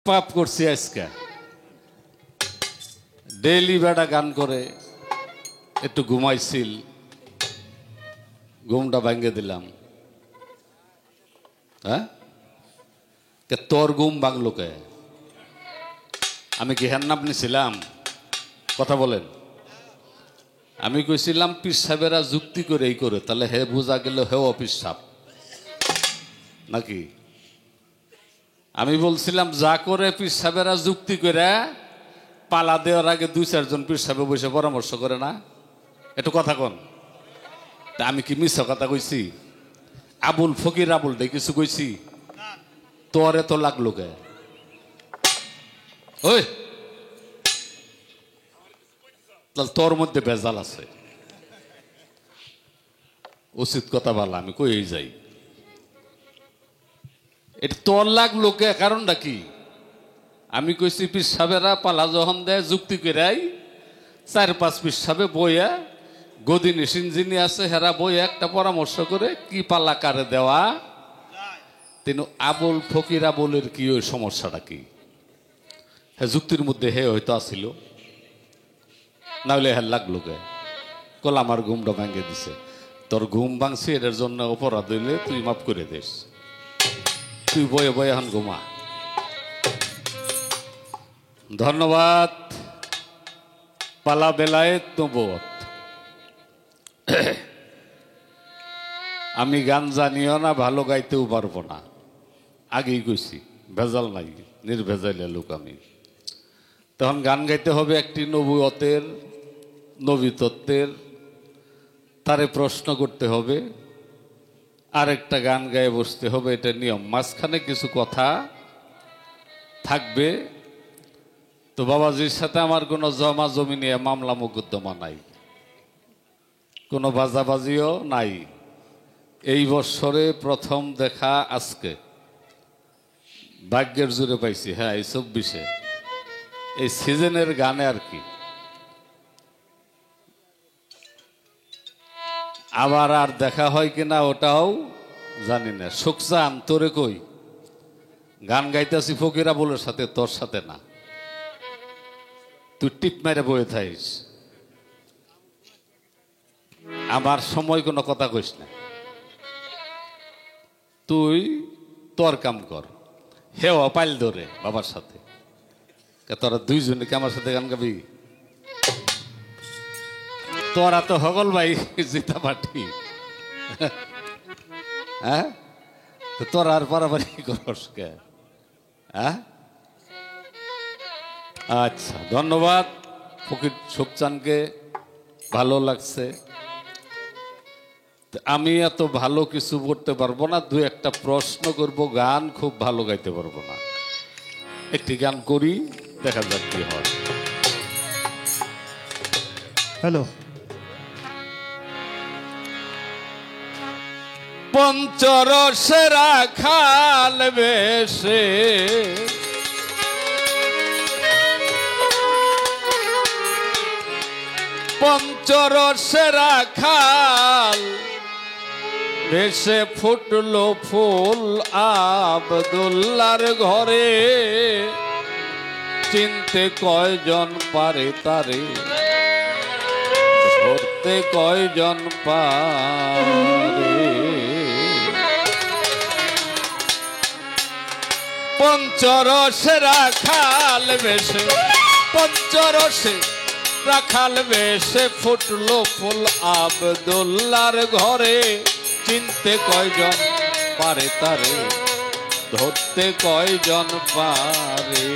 পাপ করছি আজকে ডেইলি বেড়া গান করে একটু ঘুমাইছিল ঘুমটা ভাঙ্গে দিলাম হ্যাঁ তোর ঘুম ভাঙলো কে আমি কি হ্যান আপনি ছিলাম কথা বলেন আমি কইছিলাম পীর সাহেবেরা যুক্তি করে এই করে তাহলে হে বোঝা গেল হে অপীর সাহেব নাকি আমি বলছিলাম যা করে পীর সাহেবেরা যুক্তি করে পালা দেওয়ার আগে 2-4 জন পীর সাহেব বসে পরামর্শ করে না একটু কথা কন তা আমি কি মিথ্যা কথা কইছি আবুল ফকির আবুল ডে কিছু কইছি তোর এত লাগলো কে ওই তাহলে তোর মধ্যে ভেজাল আছে উচিত কথা বলা আমি কই যাই এটা তোর লাগলো কে কারণটা কি আমি কইছি পীর সাহেবেরা পালা যখন দেয় যুক্তি করাই 4-5 পীর সাহেবে বইয়া গদি নিশিন যিনি আছে হেরা বই একটা পরামর্শ করে কি পালা কারে দেওয়া তিনি আবুল ফকির আবুলের কি ওই সমস্যাটা কি হ্যাঁ যুক্তির মধ্যে হে হয়তো আসিল নাহলে হ্যাঁ লাগলো কে কল আমার ঘুমটা ভাঙে দিছে তোর ঘুম ভাঙছি এটার জন্য অপরাধ হইলে তুই মাফ করে দিস তুই বয়ে বয়ে এখন ঘুমা ধন্যবাদ পালা বেলায় নবুয়ত আমি গান জানিও না ভালো গাইতেও পারবো না আগেই কইছি ভেজাল নাই নির্ভেজাইলে লোক আমি তখন গান গাইতে হবে একটি নবুয়তের নবীতত্ত্বের তারে প্রশ্ন করতে হবে আরেকটা গান গায়ে বসতে হবে এটা নিয়ম মাঝখানে কিছু কথা থাকবে তো বাবাজির সাথে আমার কোনো জমা জমি নিয়ে মামলা মোকদ্দমা নাই কোনো বাজাবাজিও নাই এই বৎসরে প্রথম দেখা আজকে ভাগ্যের জোরে পাইছি হ্যাঁ এই 24-এ এই সিজনের গানে আর কি আবার আর দেখা হয় কিনা ওটাও জানি না সুখচান তোরে কই গান গাইতেছি ফকিরা বলের সাথে তোর সাথে না তুই টিপ মেরে বয়ে থাকিস আমার সময় কোনো কথা কইস না তুই তোর কাম কর হেও পাইল ধরে বাবার সাথে তোরা 2 জনে কি আমার সাথে গান গাবি তোরা তো হগল ভাই জিতা পাঠি হ্যাঁ তোরা আর পারাপারি করস কে হ্যাঁ আচ্ছা ধন্যবাদ ফকির সুখচানকে ভালো লাগছে আমি এত ভালো কিছু করতে পারবো না 2-1টা প্রশ্ন করব গান খুব ভালো গাইতে পারবো না একটি গান করি দেখা যাক কি হয় হ্যালো পঞ্চরসের খাল বেশে পঞ্চরসের খাল ভেসে ফুটলো ফুল আব্দুল্লার ঘরে চিনতে কয়জন পারে তারে ধরতে কয়জন পারে পঞ্চরসের খাল ভেসে পঞ্চরসে রাখাল বেশে ফুটলো ফুল আব্দুল্লার ঘরে চিনতে কয়জন পারে তারে ধরতে কয়জন পারে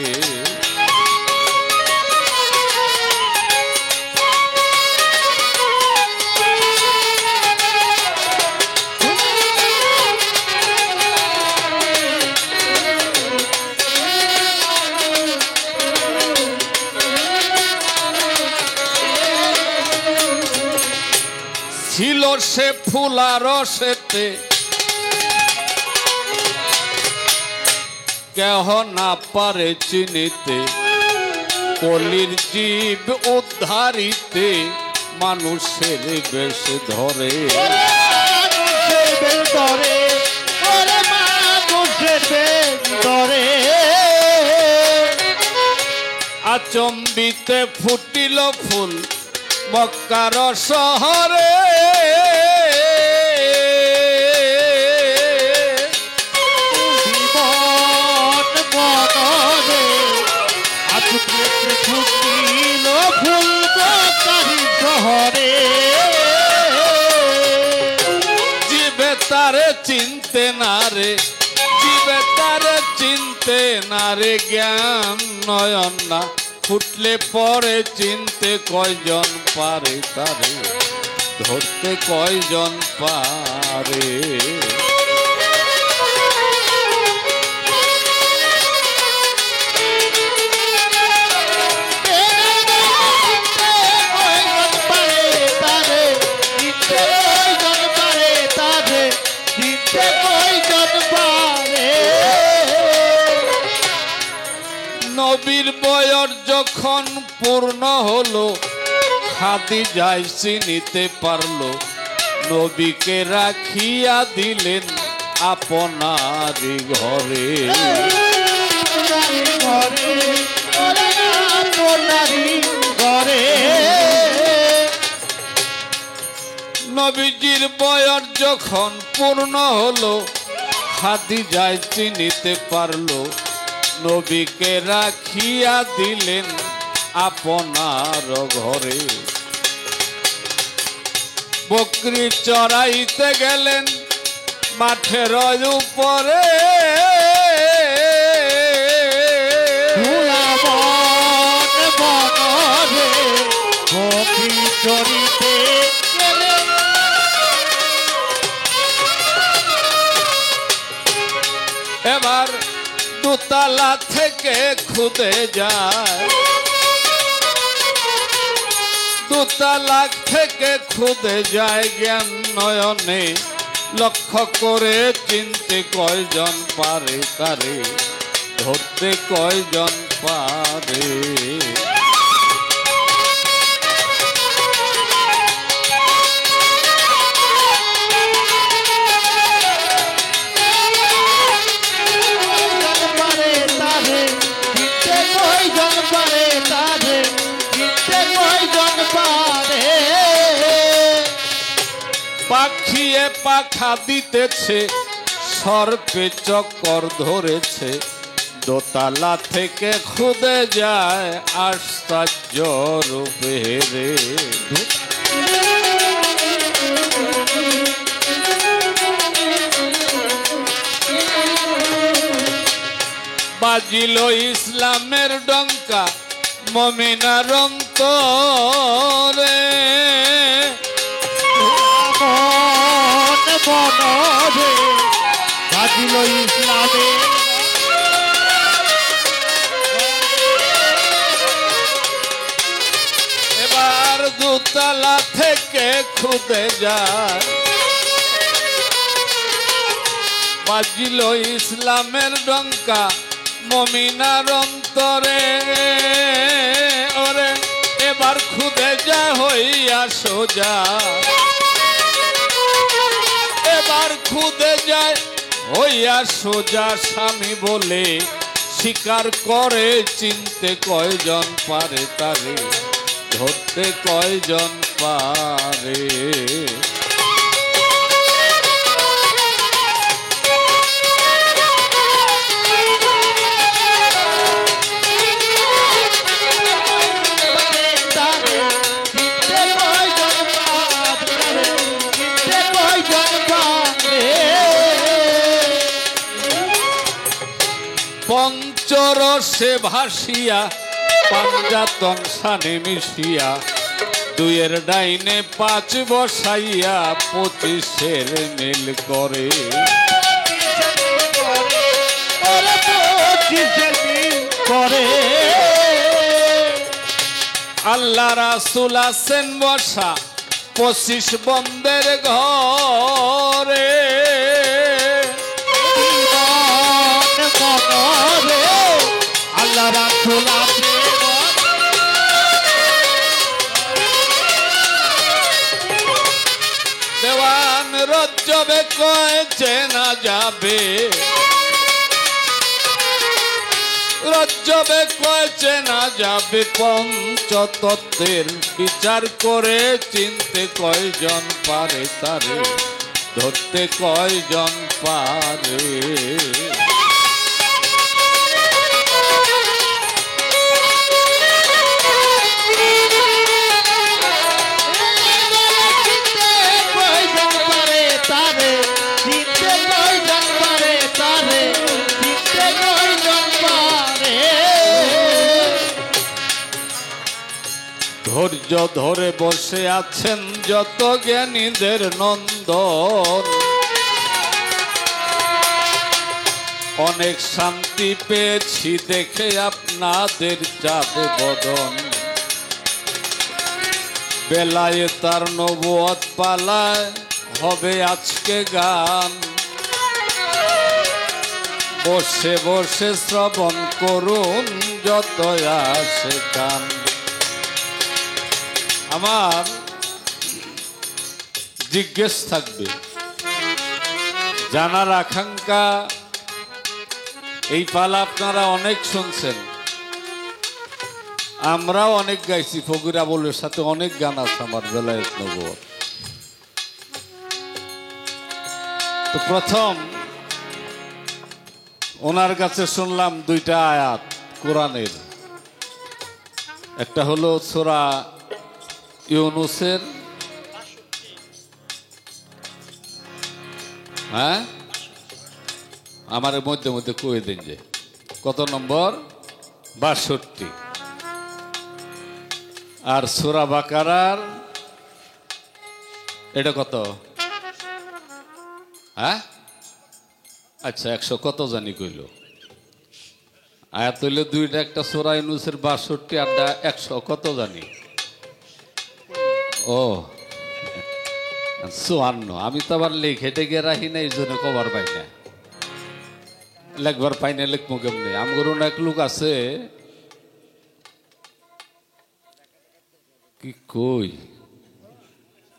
ছিল সে ফুলা রসেতে কেহ না পারে চিনিতে কলির জীব উদ্ধারিতে মানুষের বেশ ধরে মানুষের বেশ ধরে আচম্বিতে ফুটিল ফুল মক্কার শহরে, ফুটিল ফুল মক্কার শহরে, জীবে তারে চিনতে না রে, জীবে তারে চিনতে না রে, জ্ঞান নয়ন না ফুটলে পরে চিনতে কয়জন পারে তারে, ধরতে কয়জন পারে। নবীর বয়স যখন পূর্ণ হলো, খাদিজায় চিনিতে পারলো, নবীকে রাখিয়া দিলেন আপনারি ঘরে। নবীজির বয়স যখন পূর্ণ হলো, খাদিজায় চিনিতে পারলো, নবীকে রাখিয়া দিলেন আপনার ঘরে। বকরি চড়াইতে গেলেন মাঠের উপরে, বকরি চড়িতে গেলেন, এবার দোতলা থেকে খুদে যায়, দোতলা থেকে খুদে যায়, জ্ঞান নয়নে লক্ষ্য করে চিনতে কয়জন পারে তারে, ধরতে কয়জন পারে। পাখিয়ে পাখা দিতেছে, সর্পে চক্কর ধরেছে, দোতলা থেকে খুদে যায় আশ্চর্য রূপে রে। বাজিল ইসলামের ডঙ্কা মুমিনার অন্তরে, বাজিল ইসলামের, এবার দোতলা থেকে খুদে যায়, বাজিল ইসলামের ডঙ্কা মুমিনার অন্তরে, ওরে এবার খুদে যায় হইয়া সোজা, এবার খুদে যায় হইয়া সোজা, স্বামী বলে স্বীকার করে চিনতে কয়জন পারে তারে, ধরতে কয়জন পারে। পঞ্চরসে ভাসিয়া পাঞ্জাতন সানে মিশিয়া, দুইয়ের ডাইনে পাঁচ বসাইয়া 25-এর মিল করে, আল্লাহ রাসূল আছেন বসা 25 বন্দের ঘরে, আল্লাহ রাসূল দেওয়ান রজ্জবে কয়েছে না যাবে, রজ্জ যবে কয় চেনা যাবে পঞ্চতত্ত্বের বিচার করে চিনতে কয়জন পারে তারে ধরতে কয়জন পারে কয়জন পারে তারে চিনতে কয়জন পারে তারে চিনতে কয়জন পারে ধৈর্য ধরে বসে আছেন যত জ্ঞানীদের নন্দন অনেক শান্তি পেয়েছি দেখে আপনাদের চাঁদ বদন বেলায় তার নবুয়ত পালায় হবে আজকে গান বসে বসে শ্রবণ করুন যত আসে গান আমার জিজ্ঞেস থাকবে জানার আকাঙ্ক্ষা এই পালা আপনারা অনেক শুনছেন আমরাও অনেক গাইছি ফকির আবুলের সাথে অনেক গান আছে আমার বেলায়েত নবুয়ত তো প্রথম ওনার কাছে শুনলাম দুইটা আয়াত কোরআনের একটা হলো সূরা ইউনূসের হ্যাঁ আমার মধ্যে মধ্যে কয়ে দিন যে কত নম্বর ৬২ আর সূরা বাকারার এটা কত হ্যাঁ আচ্ছা ১০০ কত জানি কইল আয়াত হইলে দুইটা একটা সূরা ইউনূসের ৬২ আর ১০০ কত জানি ও ৫৪ আমি তো আবার লিখে টেকে রাখি না এই জন্য কবার পাই না লেখবার পাই না লিখবো কেমনি আমার এক লোক আছে কি কই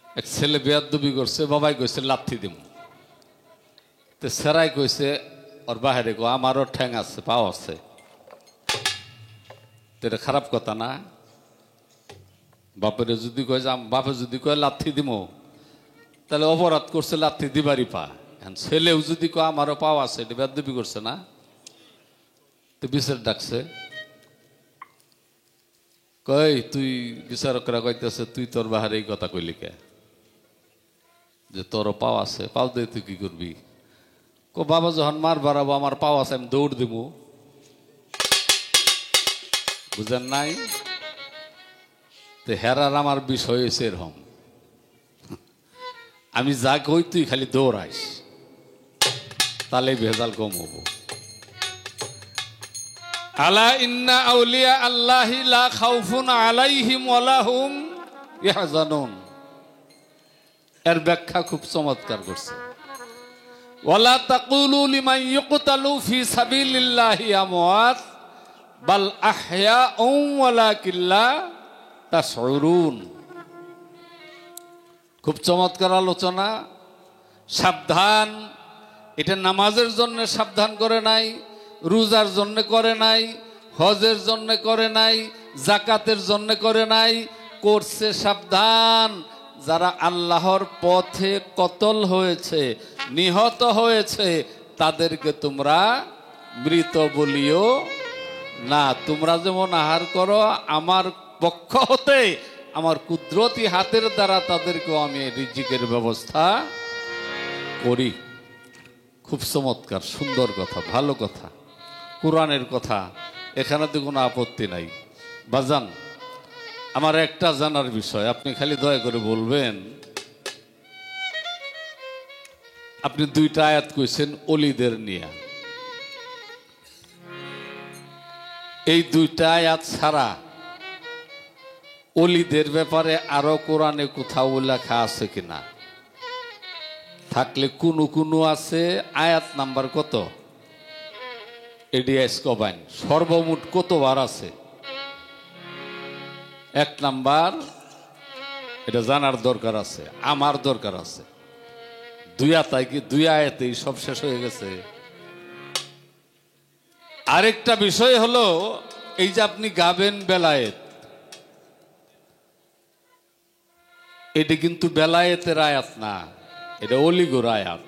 এক ছেলে বেয়াদবি করছে বাবাই কইছে লাথি দিম তো সেরাই কইছে ওর বাহিরে গো আমারও ঠ্যাং আছে পাও আছে তো এটা খারাপ কথা না বাপের যদি কয় বাপে যদি কয় লাথি দিম তাহলে অপরাধ করছে লাথি দিবারই পা এখন ছেলেও যদি কয় আমারও পাও আছে এটা বেয়াদবি করছে না তো বিচার ডাকছে কই তুই বিচারকরা কইতেছে তুই তোর বাহারে এই কথা কইলি কে যে তোরও পাও আছে পাও দিয়ে তুই কি করবি কো বাবা যখন মার বাড়াবো আমার পাও আছে আমি দৌড় দিব বুঝেন নাই তো হেরার আমার বিষয় হয়েছে এরকম আমি যা কই তুই খালি দৌড়াইস তাহলে ভেজাল কম হবো আলা ইন্না আউলিয়া আল্লাহি লা খাউফুন আলাইহিম ওয়ালা হুম ইয়াহজানুন এর ব্যাখ্যা খুব চমৎকার করছে ওয়ালা তাকুলু লিমান ইউকতালু ফি সাবিলিল্লাহি আমওয়াত বাল আহয়াউম ওয়ালাকিন লা তাশউরুন খুব চমৎকার আলোচনা সাবধান এটা নামাজের জন্য সাবধান করে নাই রোজার জন্য করে নাই হজের জন্য করে নাই যাকাতের জন্য করে নাই করছে সাবধান যারা আল্লাহর পথে কতল হয়েছে নিহত হয়েছে তাদেরকে তোমরা মৃত বলিও না তোমরা যেমন আহার করো আমার পক্ষ হতে আমার কুদরতি হাতের দ্বারা তাদেরকেও আমি রিজিকের ব্যবস্থা করি খুব চমৎকার সুন্দর কথা ভালো কথা কোরআনের কথা এখানে তো কোনো আপত্তি নাই বাজান আমার একটা জানার বিষয় আপনি খালি দয়া করে বলবেন আপনি দুইটা আয়াত কইছেন ওলিদের নিয়ে এই দুইটা আয়াত ছাড়া ওলিদের ব্যাপারে আরো কোরআনে কোথাও লেখা আছে কিনা থাকলে কোনো কোনো আছে আয়াত নাম্বার কত এডিএস কবাইন সর্বমোট কতবার আছে এক নাম্বার এটা জানার দরকার আছে আমার দরকার আছে দুই আয়াতেই সব শেষ হয়ে গেছে আরেকটা বিষয় হলো এই যে আপনি গাবেন বেলায়েত, এটা কিন্তু বেলায়েতের আয়াত না, এটা অলিগোর আয়াত।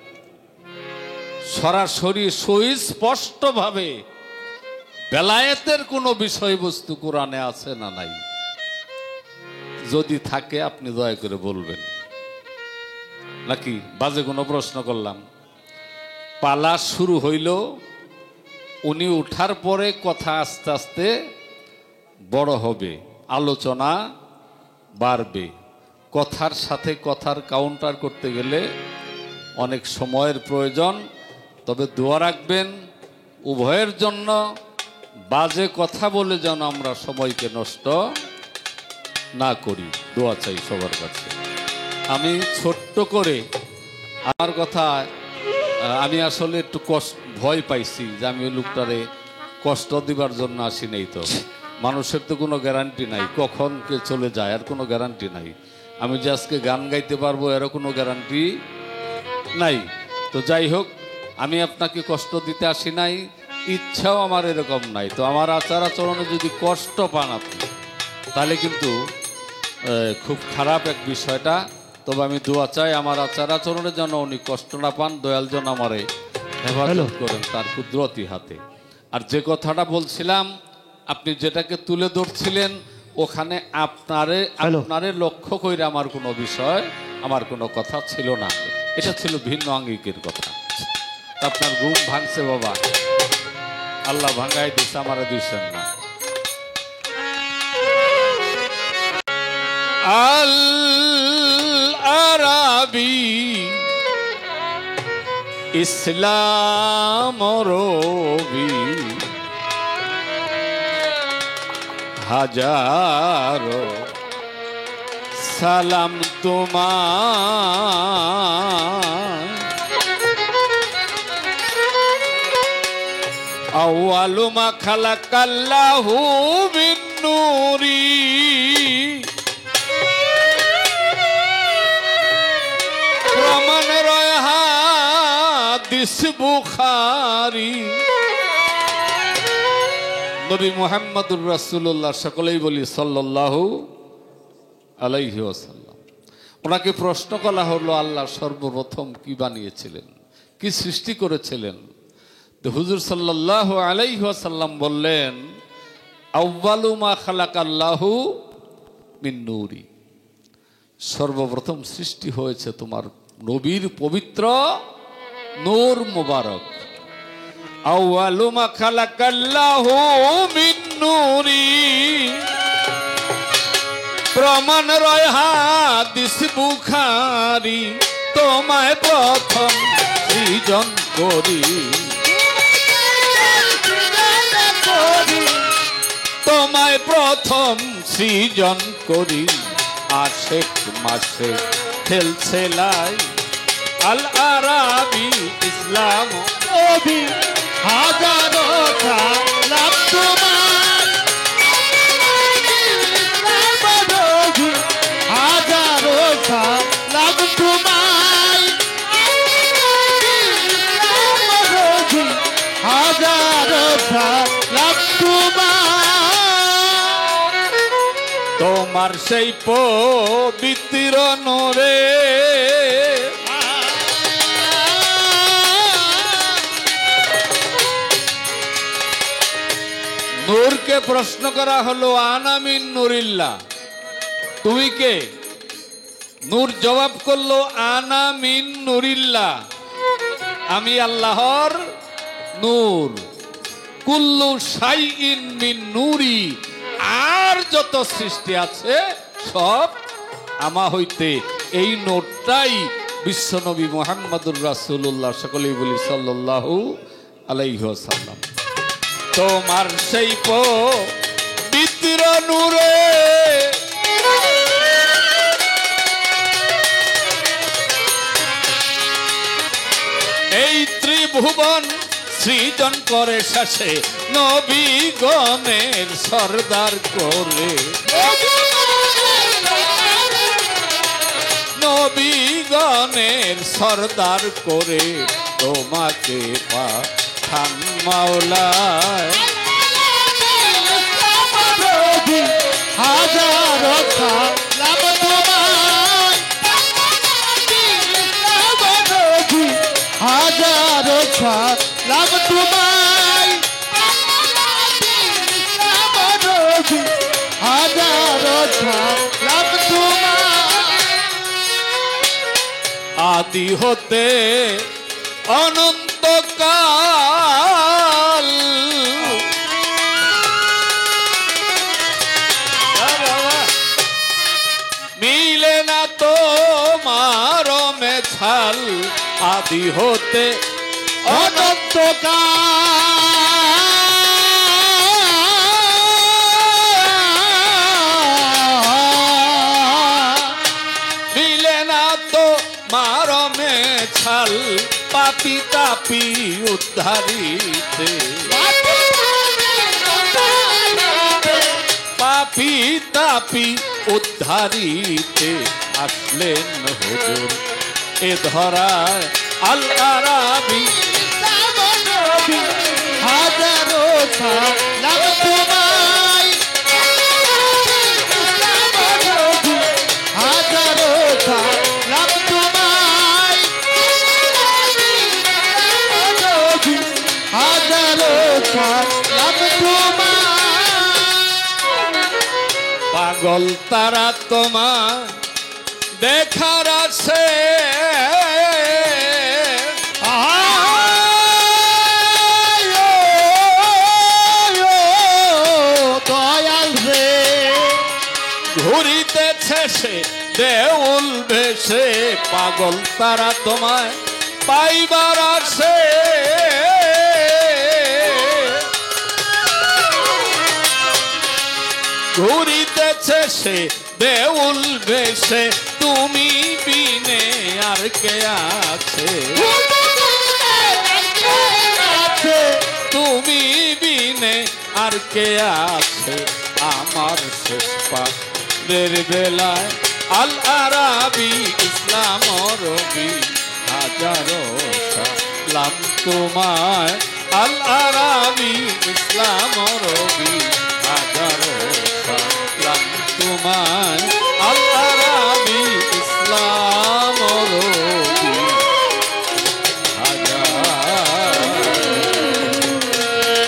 সরাসরি সুস্পষ্টভাবে বেলায়েতের কোনো বিষয়বস্তু কোরআনে আছে না নাই? যদি থাকে আপনি দয়া করে বলবেন, নাকি বাজে কোনো প্রশ্ন করলাম? পালা শুরু হইল, উনি উঠার পরে কথা আস্তে আস্তে বড় হবে, আলোচনা বাড়বে। কথার সাথে কথার কাউন্টার করতে গেলে অনেক সময়ের প্রয়োজন। তবে দোয়া রাখবেন উভয়ের জন্য, বাজে কথা বলে যেন আমরা সময়কে নষ্ট না করি। দোয়া চাই সবার কাছে। আমি ছোট্ট করে আমার কথা, আমি আসলে একটু ভয় পাইছি যে আমি ওই লোকটারে কষ্ট দিবার জন্য আসি নাই। তো মানুষের তো কোনো গ্যারান্টি নাই, কখন কে চলে যায় আর কোনো গ্যারান্টি নাই। আমি যে আজকে গান গাইতে পারবো এরও কোনো গ্যারান্টি নাই। তো যাই হোক, আমি আপনাকে কষ্ট দিতে আসি নাই, ইচ্ছাও আমার এরকম নাই। তো আমার আচার আচরণে যদি কষ্ট পান আপনি, তাহলে কিন্তু খুব খারাপ এক বিষয়টা। তবে আমি দোয়া চাই আমার আচার আচরণে যেন উনি কষ্ট না পান, দয়াল যেন আমারে হেফাজত করেন তার কুদরতি হাতে। আর যে কথাটা বলছিলাম, আপনি যেটাকে তুলে ধরছিলেন, ওখানে আপনারে লক্ষ্য করে আমার কোনো বিষয়, আমার কোনো কথা ছিল না। এটা ছিল ভিন্ন আঙ্গিকের কথা। আপনার ঘুম ভাঙছে বাবা, আল্লাহ ভাঙাই দিচ্ছে, আমারে দিচ্ছেন না। আল আরাবি ইসলাম রবি হাজারো সালাম তোমার। আউয়ালু মা খালাকাল্লাহু মিন নূরি প্রমাণ রয় হাদিস বুখারী। নবী মুহাম্মদুর রাসূলুল্লাহ, সকলেই বলি সাল্লাল্লাহু আলাইহি ওয়াসাল্লাম। ওনাকে প্রশ্ন করা হলো আল্লাহ সর্বপ্রথম কি বানিয়েছিলেন, কি সৃষ্টি করেছিলেন? তো হুজুর সাল্লাল্লাহু আলাইহি ওয়াসাল্লাম বললেন, আউয়ালু মা খালাকাল্লাহু মিন নূরি, সর্বপ্রথম সৃষ্টি হয়েছে তোমার নবীর পবিত্র নূর মুবারক। আউয়ালু মা খালাকাল্লাহু মিন নূরি প্রমাণ রয় হাদিস বুখারী। তোমায় প্রথম সৃজন করি, তোমায় প্রথম সৃজন করি, আশেক মাসে খেলছে লাই। আল আরাবি ইসলাম রবি হাজারো সালাম তোমার। হাজারো সালাম তোমার, হাজারো সালাম তোমার। তোমার সেই পবিত্র নূরে নূরকে প্রশ্ন করা হলো, আনা মিন নূরিল্লাহ, তুমি কে? নূর জবাব করলো, আনা মিন নূরিল্লাহ, আমি আল্লাহর নূর। কুল্লু শাইইন মিন নূরি, আর যত সৃষ্টি আছে সব আমা হইতে। এই নূরটাই বিশ্বনবী মুহাম্মদুর রাসূলুল্লাহ, সকলেই বলি সাল্লাল্লাহু আলাইহি ওয়াসাল্লাম। তোমার সেই পবিত্র নূরে এই ত্রিভুবন সৃজন করে শেষে নবীগণের সরদার করে, নবীগণের সরদার করে তোমাকে খান মাওলায় হাজারো সালাম তোমায়, হাজারো সালাম তোমায়, হাজারো সালাম তোমায়। আদি হতে অনন্তকাল মিলে না তো মারো মেছাল আদি হতে মিলে না তো মারো মেছাল পাপি তাপি উদ্ধারিতে পাপি তাপি উদ্ধারিতে আসলেন হুজুর এ ধরায় আল আরাবি হাজারো সালাম তোমায়, হাজারো সালাম তোমায়, হাজারো সালাম তোমায়। পাগল তারা তোমার দেখার আছে দয়াল রে ঘুরিতেছে সে দেউল ভেসে পাগল তারা তোমায় পাইবার আছে ঘুরিতেছে সে দেউল ভেসে তুমি বিনে আর কে আছে তুমি বিনে আর কে আছে আমার শেষ পাদের বেলায় আল আরাবি ইসলাম রবি হাজারো সালাম তোমায় আল আরাবি ইসলাম রবি হাজারো সালাম তোমায় আল আরাবি ইসলাম রবি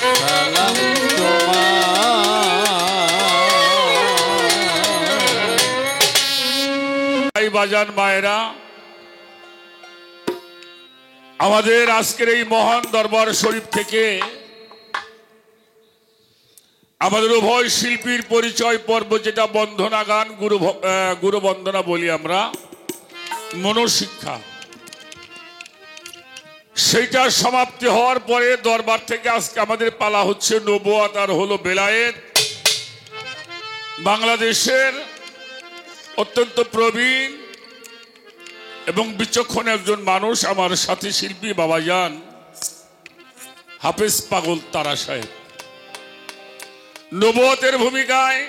সালাম তোমায় বাজান মায়েরা, আমাদের আজকের এই মহান দরবার শরীফ থেকে আমাদের উভয় শিল্পীর পরিচয় পর্ব, যেটা বন্দনা গান গুরু বন্দনা বলি আমরা, মনোশিক্ষা, সেইটা সমাপ্তি হওয়ার পরে দরবার থেকে আজকে আমাদের পালা হচ্ছে নবুয়াত আর হলো বেলায়েত। বাংলাদেশের অত্যন্ত প্রবীণ এবং বিচক্ষণ একজন মানুষ, আমার সাথী শিল্পী বাবাজান হাফেজ পাগল তারা সাহেব নবুয়তের ভূমিকায়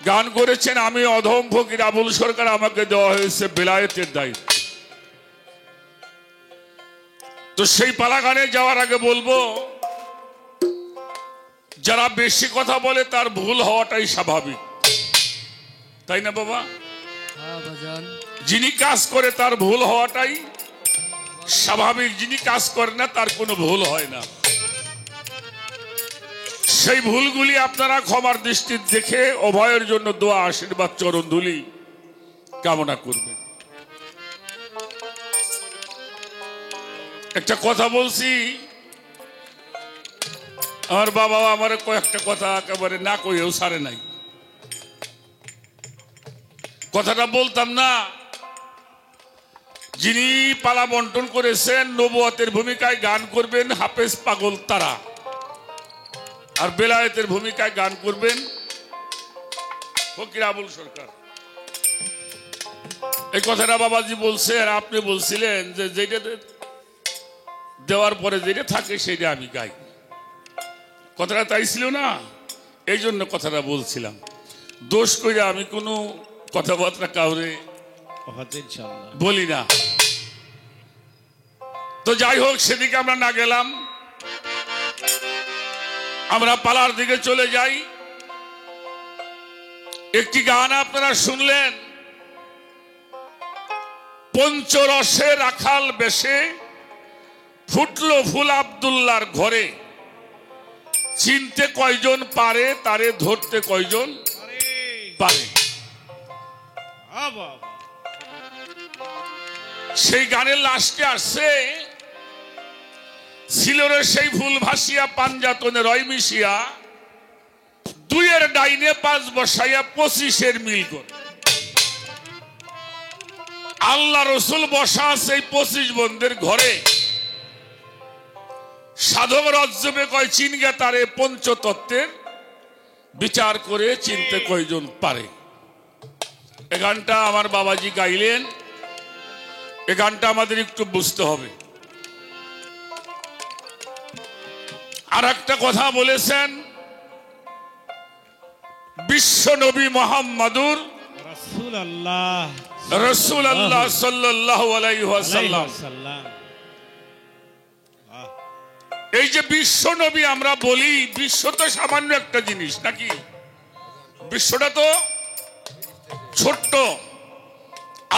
গান করেছেন। আমি অধম ফকির আবুল সরকার, আমাকে দেওয়া হয়েছে বেলায়েতের দায়িত্ব। তো সেই পালা গানে যাওয়ার আগে বলবো, যারা বেশি কথা বলে তার ভুল হওয়াটাই স্বাভাবিক, তাই না বাবা? যিনি কাজ করে তার ভুল হওয়াটাই স্বাভাবিক, যিনি কাজ করে না তার কোনো ভুল হয় না। সেই ভুলগুলি আপনারা ক্ষমার দৃষ্টি দেখে অভয়ের জন্য দোয়া আশীর্বাদ চরণ ধুলি কামনা করবেন। একটা কথা বলছি, আমার বাবা আমার কয়েকটা কথা একেবারে না কইও সারে নাই। কথাটা বলতাম না, যিনি পালা বন্টন করেছেন নবুয়তের ভূমিকায় গান করবেন হাফেজ পাগল তারা, আর বেলায়েতের ভূমিকায় গান করবেন ফকির আবুল সরকার। এই কথাটা বাবাজি বলছে, আর আপনি বলছিলেন যে যেটা দেওয়ার পরে যেটা থাকে সেটা আমি গাই। কথাটা তাই ছিল না, এই জন্য কথাটা বলছিলাম। দোষ করে আমি কোনো কথাবার্তা কাউরে বলি না। তো যাই হোক, সেদিকে আমরা না গেলাম। আমরা পালার দিকে চলে যাই। একটি গান আপনারা শুনলেন, পঞ্চরসে রাখাল বেশে ফুটলো ফুল আব্দুল্লাহর ঘরে, চিনতে কয়জন পারে তারে ধরতে কয়জন পারে। সেই গানের লাস্টে আসছে, সিলোরে সেই ফুল ভাসিয়া পাঞ্জাতনে রয় মিশিয়া, দুইয়ের ডাইনে 5 বসাইয়া 25-এর মিল করে। আল্লাহ রসুল বসা আছে 25 বন্ধের ঘরে। সাধক রজ্জবে কয় চিনগে তারে, পঞ্চতত্ত্বের বিচার করে চিনতে কয়জন পারে। এ গানটা আমার বাবাজি গাইলেন। এ গানটা আমাদের একটু বুঝতে হবে। আর একটা কথা বলেছেন, বিশ্ব নবী মোহাম্মদুর রাসূলুল্লাহ সাল্লাল্লাহু আলাইহি ওয়াসাল্লাম। এই যে বিশ্ব নবী আমরা বলি, বিশ্ব তো সামান্য একটা জিনিস নাকি? বিশ্বটা তো ছোট্ট।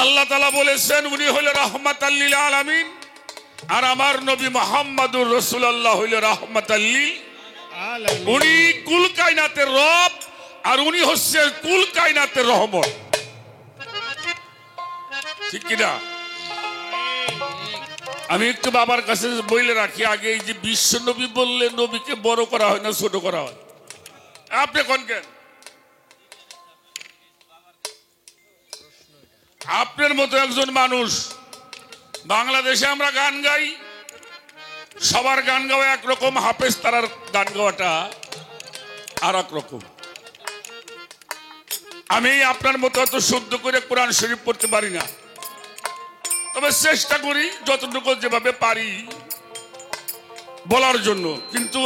আল্লাহ তাআলা বলেছেন উনি হলেন রাহমাতাল লিল আলামিন, আর আমার নবী মুহাম্মদুর রাসূলুল্লাহ হলেন রাহমাতাল লিল আলামিন। উনি কুল কায়নাতের রব, আর উনি হচ্ছেন কুল কায়নাতের রহমত। ঠিক কিনা? আমি একটু বাবার কাছে বইলে রাখি আগে, এই যে বিশ্ব নবী বললে নবীকে বড় করা হয় না ছোট করা হয়? আপনি কোন কেন? আপনার মতো একজন মানুষ, বাংলাদেশে আমরা গান গাই, সবার গান গাওয়া একরকম, হাফেজ তারার গান গাওয়াটা আর এক রকম। আমি আপনার মতো এত শুদ্ধ করে কোরআন শরীফ পড়তে পারি না, তবে চেষ্টা করি যতটুকু যেভাবে পারি বলার জন্য। কিন্তু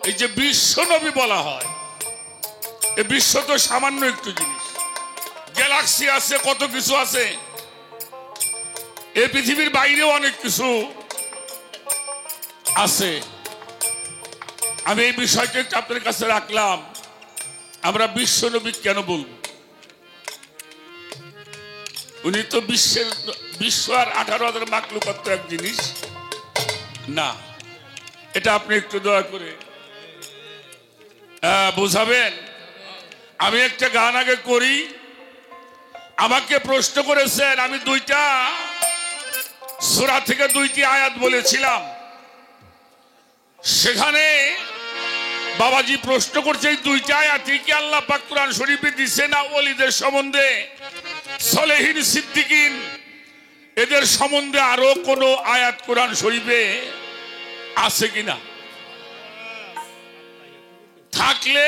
এই যে বিশ্ব নবী বলা হয়, এই বিশ্ব তো সামান্য একটু জিনিস। গ্যালাক্সি আছে, কত কিছু আছে, এই পৃথিবীর বাইরেও অনেক কিছু আছে। আমি এই বিষয়টা আপনার কাছে রাখলাম। আমরা বিশ্ব নবী কেন বলব? উনি তো বিশ্ব আর 18,000 মাখলুকাত এক জিনিস না। এটা আপনি একটু দয়া করে বুঝাবেন। আমি একটা গান আগে করি, আমাকে প্রশ্ন করেছেন, আমি 2টা সূরা থেকে 2টি আয়াত বলেছিলাম। সেখানে বাবাজি প্রশ্ন করছে, এই 2টা আয়াতই কি আল্লাহ পাক কোরআন শরীফে দিছে না ওলিদের সম্বন্ধে, সলেহিন সিদ্দিকিন এদের সম্বন্ধে আরো কোন আয়াত কোরআন শরীফে আছে কিনা? থাকলে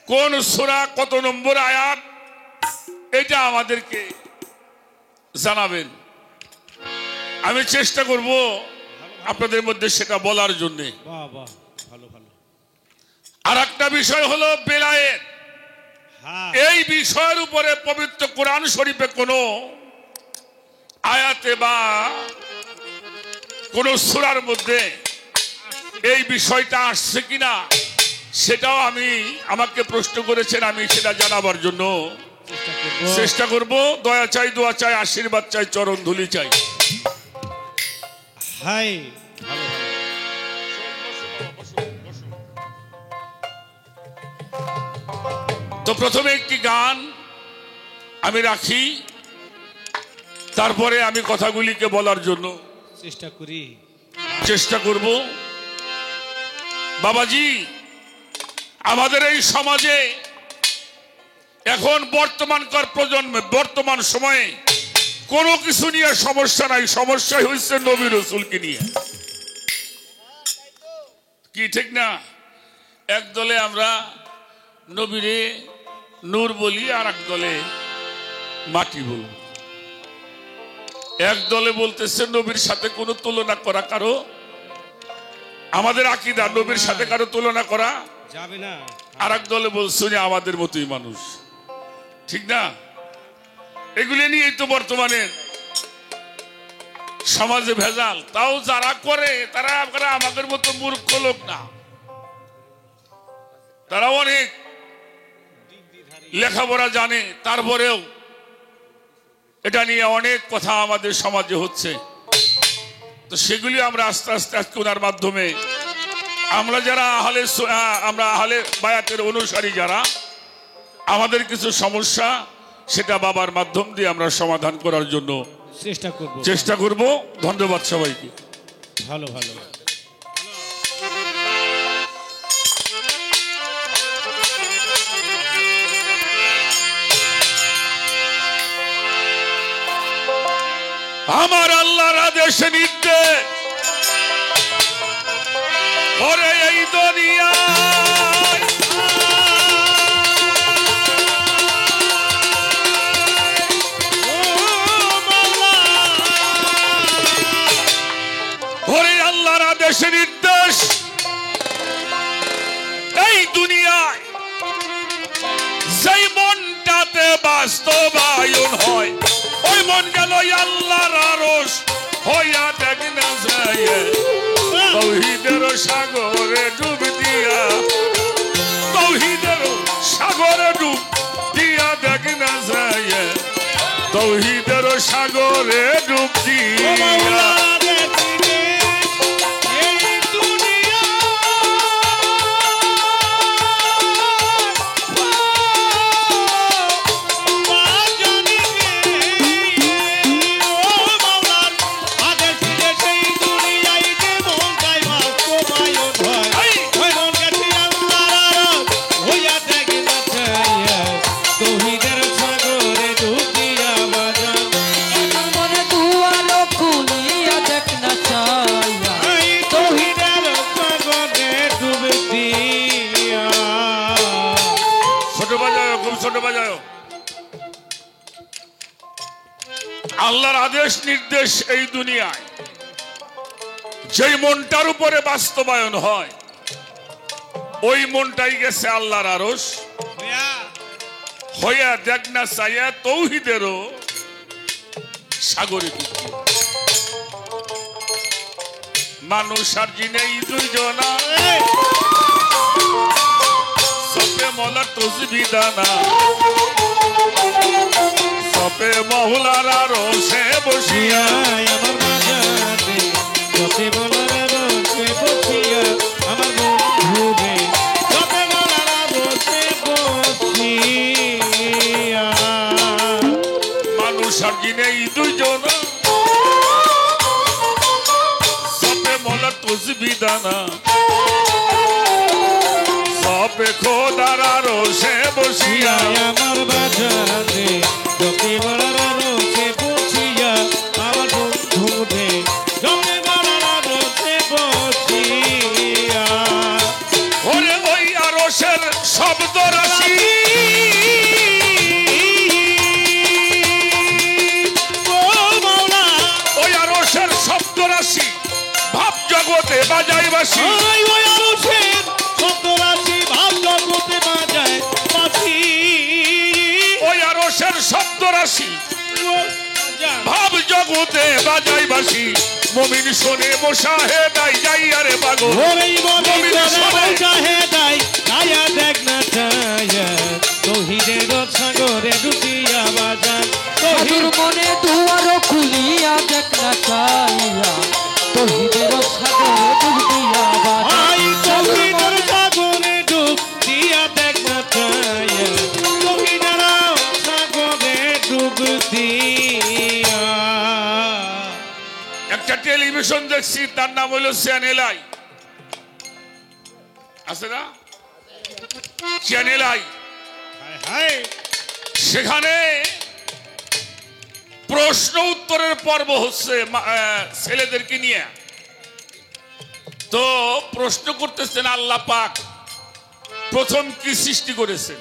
কোন সূরা কত নম্বর আয়াত, এটা আমাদেরকে জানাবেন। আমি চেষ্টা করব আপনাদের মধ্যে সেটা বলার জন্য। আর একটা বিষয় হলো বেলায়েত। এই বিষয়ের উপরে পবিত্র কোরআন শরীফে কোন আয়াতে বা কোন সূরার মধ্যে এই বিষয়টা আসছে কিনা, সেটাও আমাকে প্রশ্ন করেছেন। আমি সেটা জানাবার জন্য চেষ্টা করব। দয়া চাই, দোয়া চাই, আশীর্বাদ চাই, চরণ ধুলি চাই। তো প্রথমে একটি গান আমি রাখি, তারপরে আমি কথাগুলিকে বলার জন্য চেষ্টা করব। বাবাজি, আমাদের এই সমাজে এখন বর্তমানকার প্রজন্মে, বর্তমান সময়ে কোনো কিছু নিয়ে সমস্যা নাই, সমস্যাই হচ্ছে নবী রাসূলকে নিয়ে। কি ঠিক না? এক দলে আমরা নবীরে নূর বলি, আর এক দলে মাটি বলি। এক দলে বলতেছে নবীর সাথে কোনো তুলনা করা কারো, আমাদের আকীদা নবীর সাথে কারো তুলনা করা যাবে না। আর এক দলে বলছে আমাদের মতোই মানুষ। ঠিক না? এগুলি নিয়েই তো বর্তমানে সমাজে ভেজাল। তাও যারা করে তারা আমাদের মতো মূর্খ লোক না, তারা অনেক লেখাপড়া জানে, তারপরেও এটা নিয়ে অনেক কথা আমাদের সমাজে হচ্ছে। তো সেগুলি আমরা আস্তে আস্তে আজকে ওনার মাধ্যমে আমরা যারা আমরা আহলে বায়াতের অনুসারী যারা, আমাদের কিছু সমস্যা সেটা বাবার মাধ্যম দিয়ে আমরা সমাধান করার জন্য চেষ্টা করব। ধন্যবাদ সবাইকে। ভালো ভালো। আমার আল্লাহর আদেশ নির্দেশ করে এই দুনিয়ায় করে আল্লাহর আদেশ নির্দেশ এই দুনিয়ায় যেই মনটাতে বাস্তবায়ন হয় ওই মন গেল আল্লাহর আরশ হইয়া দেখ না যায় তৌহিদের সাগরে ডুব দিয়া, তৌহিদের সাগরে ডুব দিয়া দেখ না যায় তৌহিদের সাগরে ডুব দিয়া। আল্লাহর আদেশ নির্দেশ এই দুনিয়ায় যেই মনটার উপরে বাস্তবায়ন হয় ওই মনটাই গেছে আল্লাহর আরশ হইয়া দেখ না চাইয়া তৌহিদেরও সাগরে ডুব। মানুষ আর জিনেই দুইজনা সবে মলা তসবি দানা সবে মহুলার আরশে বসিয়া আমার বাজারে সবে মহুলার আরশে বসিয়া আমার বন্ধুরে সবে মহুলার আরশে বসিয়া। মানুষ আর জিনেই দুইজনা সবে মলা তসবি দানা সবে খোদার আরশে বসিয়া আমার বাজারে সবে মহুলার আরশে বসিয়া আমার বন্ধুরে সবে মহুলার আরশে বসিয়া। ওরে ওই আরশের শব্দ রাশি ওই আরশের শব্দ রাশি ভাব জগতে বাজাই বাসি ওই আরশের শব্দ রাশি ভাব জগতে বাজাই বাসি মুমিন শোনে মুশাহেদাই যাই আরে পাগল মুমিন শোনে সাগরে ডুবিয়া বাজান সাধুর মনে দুয়ার খুলিয়া দেখ না চাইয়া তৌহিদের সাগরে ডুব দিয়া আই তৌহিদের সাগরে ডুব দিয়া দেখ না চাইয়া তৌহিদের সাগরে ডুব দিয়া। একটা টেলিভিশন দেখছি তার নাম হলো চ্যানেল আই, আছে না চ্যানেল আই? সেখানে প্রশ্ন উত্তরের পর্ব হচ্ছে ছেলেদেরকে নিয়ে। তো প্রশ্ন করতেছেন আল্লাহ পাক প্রথম কি সৃষ্টি করেছেন।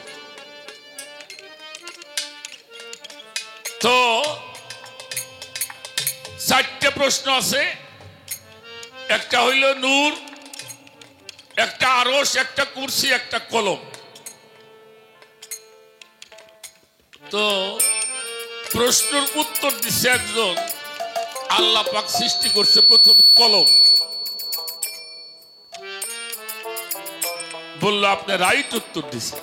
তো চারটে প্রশ্ন আছে, একটা হইল নূর, একটা আরশ, একটা কুরসি, একটা কলম। তো প্রশ্নের উত্তর দিচ্ছে একজন আল্লাহ পাক সৃষ্টি করছে প্রথম কলম। বললো আপনি রাইট উত্তর দিছে।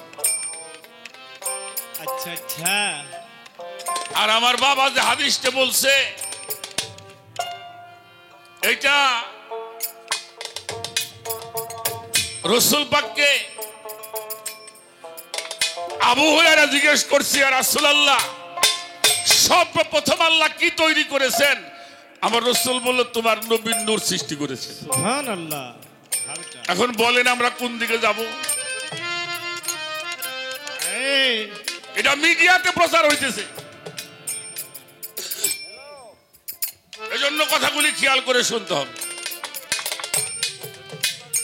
আচ্ছা আচ্ছা আর আমার বাবা যে হাদিসটা বলছে এটা রসুল পাককে আবু হুরায়রা জিজ্ঞেস করছি, আর রাসূলুল্লাহ সর্বপ্রথম আল্লাহ কি তৈরি করেছেন? আমার রসুল বলল তোমার নবীর নূর সৃষ্টি করেছে। সুবহানাল্লাহ। এখন বলেন আমরা কোন দিকে যাব? এই এটা মিডিয়াতে প্রচার হইতেছে, এজন্য কথাগুলি খেয়াল করে শুনতে হবে।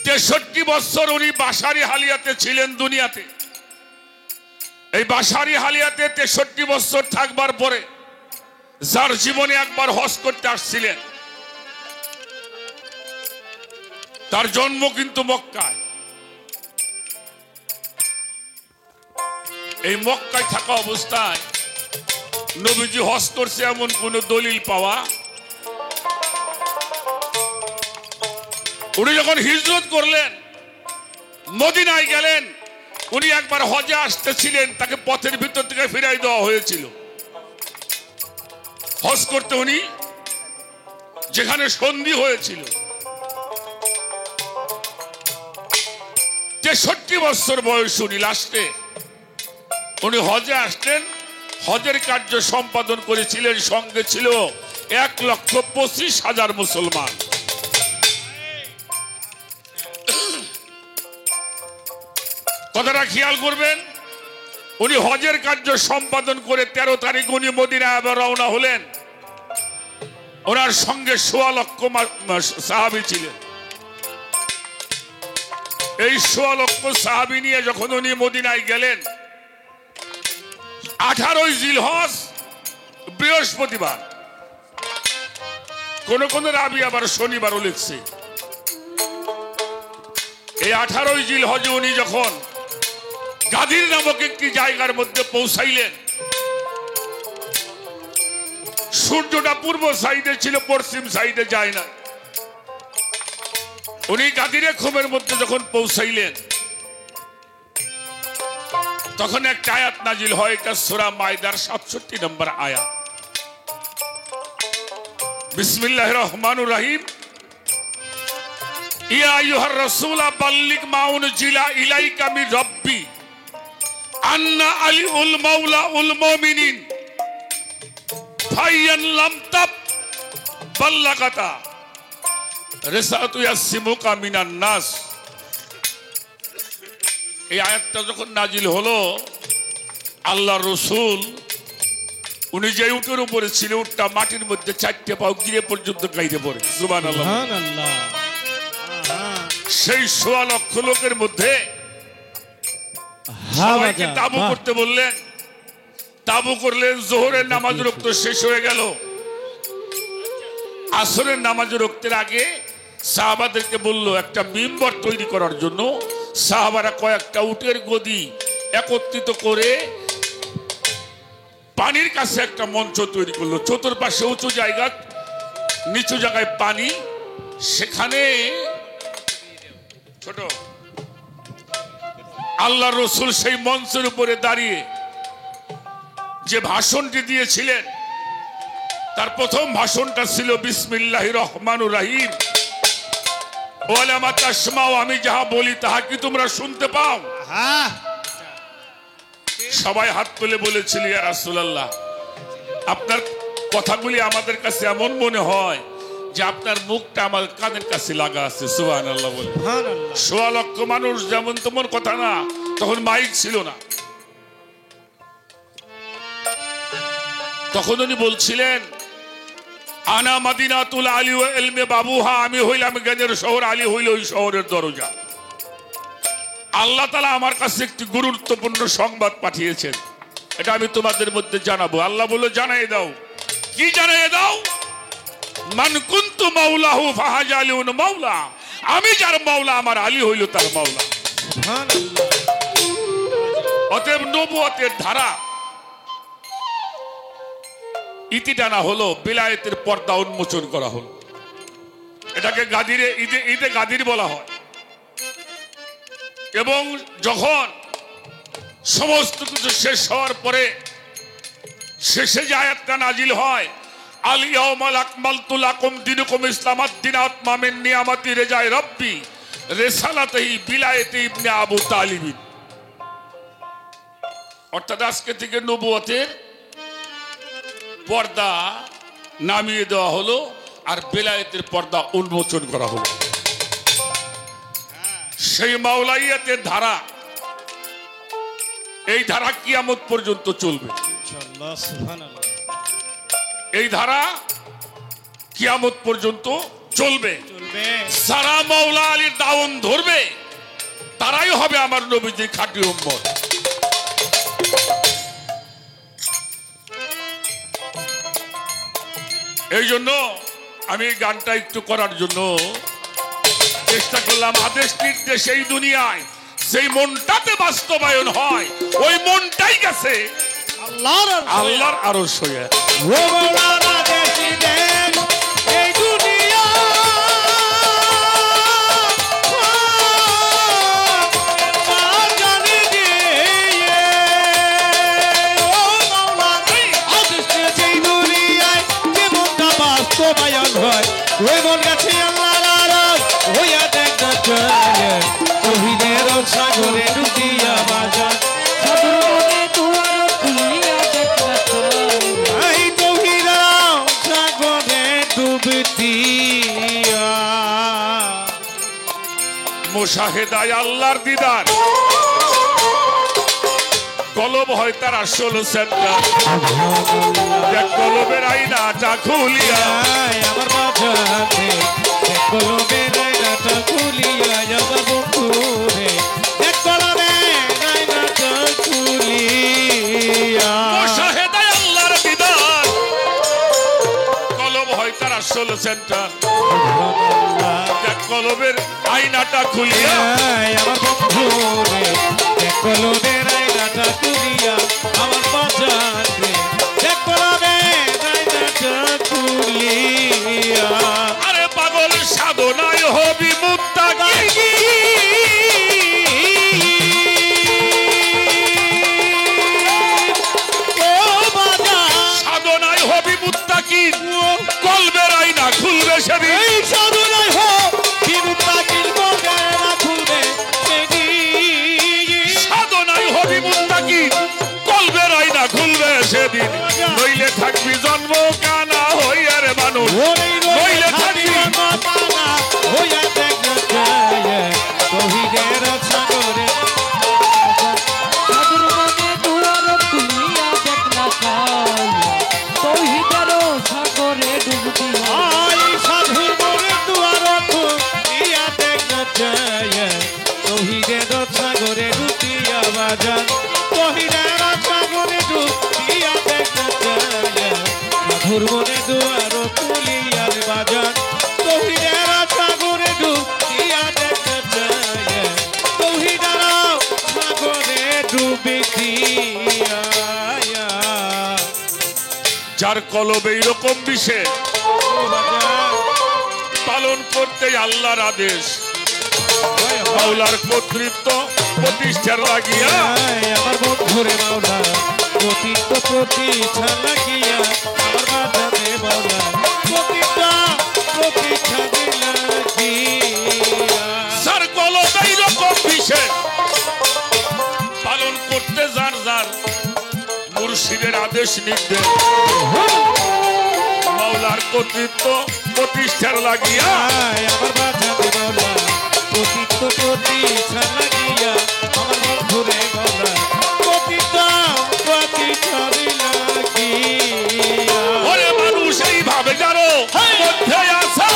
63 বছর উনি বাশারি হালিয়াতে ছিলেন দুনিয়াতে। এই বাশারি হালিয়াতে 63 বছর থাকবার পরে যার জীবনে একবার হজ করতে আসছিলেন, তার জন্ম কিন্তু মক্কায়। এই মক্কায় থাকা অবস্থায় নবীজি হজ করছে এমন কোন দলিল পাওয়া? উনি যখন হিজরত করলেন মদিনায় গেলেন, উনি একবার হজে আসতেছিলেন, তাকে পথের ভিতর থেকে ফিরাই দেওয়া হয়েছিল। হজ করতে উনি যেখানে সন্ধি হয়েছিল, 63 বছর বয়স উনি লাস্টে উনি হজে আসলেন। হজের কার্য সম্পাদন করেছিলেন, সঙ্গে ছিল 1,25,000 মুসলমান। কথাটা খেয়াল করবেন, উনি হজের কার্য সম্পাদন করে 13 তারিখ উনি মদিনায় আবার রওনা হলেন। ওনার সঙ্গে 1.25 লক্ষ সাহাবী ছিলেন। এই 1.25 লক্ষ সাহাবী নিয়ে যখন উনি মদিনায় গেলেন, 18 জিলহজ বৃহস্পতিবার, কোন কোন রাবি আবার শনিবারও লিখছে। এই 18 জিলহজে উনি যখন গাদির নামক একটি জায়গার মধ্যে পৌঁছাইলেন, সূর্যটা পূর্ব সাইডে ছিল, পশ্চিম সাইডে যায় না। উনি গাদিরে খুমের মধ্যে যখন পৌঁছাইলেন, তখন একটা আয়াত নাজিল হয়, এটা সূরা মাইদার 67 নম্বর আয়াত। বিসমিল্লাহির রহমানির রহিম। ইয়া আইয়ুহার রাসূল বাল্লিগ মা উনজিলা ইলাইকা মির রাব্বি আন্না আলিউল মাওলা উল মুমিনিন ফাইয়ান লাম তাব বাল্লাগাতা রিসাতু ইয়াসিমুকা মিনান নাস। এই আয়াতটা যখন নাজিল হলো, আল্লাহ রসুল উনি যে উটের উপরে ছিল, উটটা মাটির মধ্যে 4টে পাও গিরে পর্যন্ত গাইতে পড়ে। সুবহানাল্লাহ। সুবহানাল্লাহ। সেই 1.25 লক্ষ লোকের মধ্যে সবাইকে তাবু করতে বললেন। তাবু করলেন। জোহরের নামাজ রক্ত শেষ হয়ে গেল। আসরের নামাজ রক্তের আগে সাহাবাদেরকে বলল একটা মিম্বর তৈরি করার জন্য। সাহাবারা কয়েকটা উটের গদি একত্রিত করে পানির কাছে একটা মঞ্চ তৈরি করলো। চতুর্পাশে উঁচু জায়গা, নিচু জায়গায় পানি। সেখানে ছোট আল্লাহ রসুল সেই মঞ্চের উপরে দাঁড়িয়ে যে ভাষণটি দিয়েছিলেন, তার প্রথম ভাষণটা ছিল বিসমিল্লাহির রহমানির রহিম। ওয়ালামা তাসমাউ, আমি যাহা বলি তাহা কি তোমরা শুনতে পাও? সবাই হাত তুলে বলেছিল, ইয়া রাসূলুল্লাহ, আপনার কথাগুলি আমাদের কাছে এমন মনে হয় যে আপনার মুখটা আমার কানের কাছে লাগা আছে। সুবহানাল্লাহ বলে। 1.25 লক্ষ মানুষ, যেমন তেমন কথা না, তখন মাইক ছিল না। তখন উনি বলছিলেন, আনা মাদিনাতুল আলী ওয়া ইলমে বাবুহা, আমি হইলাম জ্ঞানের শহর, আলী হইল ওই শহরের দরজা। আল্লাহ তাআলা আমার কাছে একটি গুরুত্বপূর্ণ সংবাদ পাঠিয়েছেন, এটা আমি তোমাদের মধ্যে জানাবো। আল্লাহ বলে জানাই দাও। কি জানাই দাও? মান কুনতু মাওলাহু ফাহাজা আলিউন মাওলা, আমি যার মাওলা আমার আলী হইল তার মাওলা। সুবহানাল্লাহ। অতএব নবুয়তের ধারা ইতি টানা হলো, বিলায়েতের পর্দা উন্মোচন করা হলো। এটাকে গাদিরে ঈদে গাদির বলা হয়। এবং যখন সমস্ত কিছু শেষ হওয়ার পরে শেষে যে আয়াতটা নাজিল হয়, আল ইয়াউমা আকমালতু লাকুম দীনুকুম ইসলামাত দিনাত মামিন নিয়ামাতি রেজায়ে রাব্বি রিসালাতিহি বিলায়াতি ইবনে আবু তালিব। অর্থাৎ আজকে থেকে নবুয়তের পর্দা নামিয়ে দেওয়া হলো আর বেলায়েতের পর্দা উন্মোচন করা হলো। সেই মাওলাইয়াতের ধারা, এই ধারা কিয়ামত পর্যন্ত চলবে। ইনশাআল্লাহ, সুবহানাল্লাহ। এই ধারা কিয়ামত পর্যন্ত চলবে। চলবে। সারা মাওলা আলীর দাওন ধরবে, তারাই হবে আমার নবীজির খাঁটি উম্মত। এই জন্য আমি এই গানটা একটু করার জন্য চেষ্টা করলাম। আদেশ নির্দেশ এই দুনিয়ায় সেই মনটাতে বাস্তবায়ন হয়, ওই মনটাই গেছে আল্লাহর আরশ হয়ে। ও মাওলানা দেশি দেন এই দুনিয়া জানি দিয়ে ও মাওলানা আদেশ এই দুনিয়ায় জীবনটা বাস্তবায়ন হয়, ওই মন গেছে আল্লাহর আরশ হইয়া দেখা যায় তৌহিদের সাগরে ডুবিয়া বাজার সাধুর মনে দুয়ার খুলিয়া দেখ না চাই। এই তৌহিদের সাগরে ডুবিয়া মুশাহেদায় আল্লাহর দিদার, কলব হয় তার আসল সেন্টার। দেখ কলবের আইনাটা খুলিয়া, আমার বাজারে কলবের আয়নাটা খুলিয়া আমার বন্ধুরে কলবের আয়নাটা খুলিয়া মুশাহেদায় আল্লাহর দিদার, কলব হয় তার আসল সেন্টার। দেখ কলবের আইনাটা খুলিয়া, আমার বন্ধুরে কলবের আয়নাটা খুলিয়া আমার বাজারে কলবের আয়নাটা খুলিয়া আরে পাগল সাধনায় হবি মুত্তাকি, সাধনায় হবি মুত্তাকি, কলবের আইনা খুলবে সেদিন। সাধনায় হবি মুত্তাকি, কলবের আইনা খুলবে সেদিন। নইলে থাকবি জন্ম কানা হইয়া রে মানুষ, নইলে থাকবি সাধুর মনে দুয়ার খুলিয়া দেখ না চাই। তৌহিদের সাগরে ডুব দিয়া সাগরে ডুবিয়া বাজার তহিদের সাগরে ডুবিয়া দেখা যায় সাধুর মনে দুয়ার খুলিয়া বাজার তহিদের সাগরে ডুবিয়া দেখা যায় তহিদের সাগরে ডুবিয়া যার কলবে এইরকম বিশেষ পালন করতে আল্লাহর আদেশ, মাওলার কর্তৃত্ব প্রতিষ্ঠার লাগিয়া আমার বন্ধুরে মাওলা প্রতিত্ব প্রতিষ্ঠা লাগিয়া আমার বাজারে মাওলা প্রতিষ্ঠা প্রতিষ্ঠা লাগিয়া যার কলবে এইরকম বিশেষ পালন করতে যার যার মুর্শিদের আদেশ নির্দেশ, মাওলার কর্তৃত্ব প্রতিষ্ঠার লাগিয়া আমার বাজারে মাওলা প্রতিত্ব প্রতিষ্ঠা লাগিয়া আমার বন্ধুরে মাওলা প্রতিষ্ঠা প্রতিষ্ঠা লাগিয়া ওরে মানুষ এইভাবে জানো মধ্যে আছে,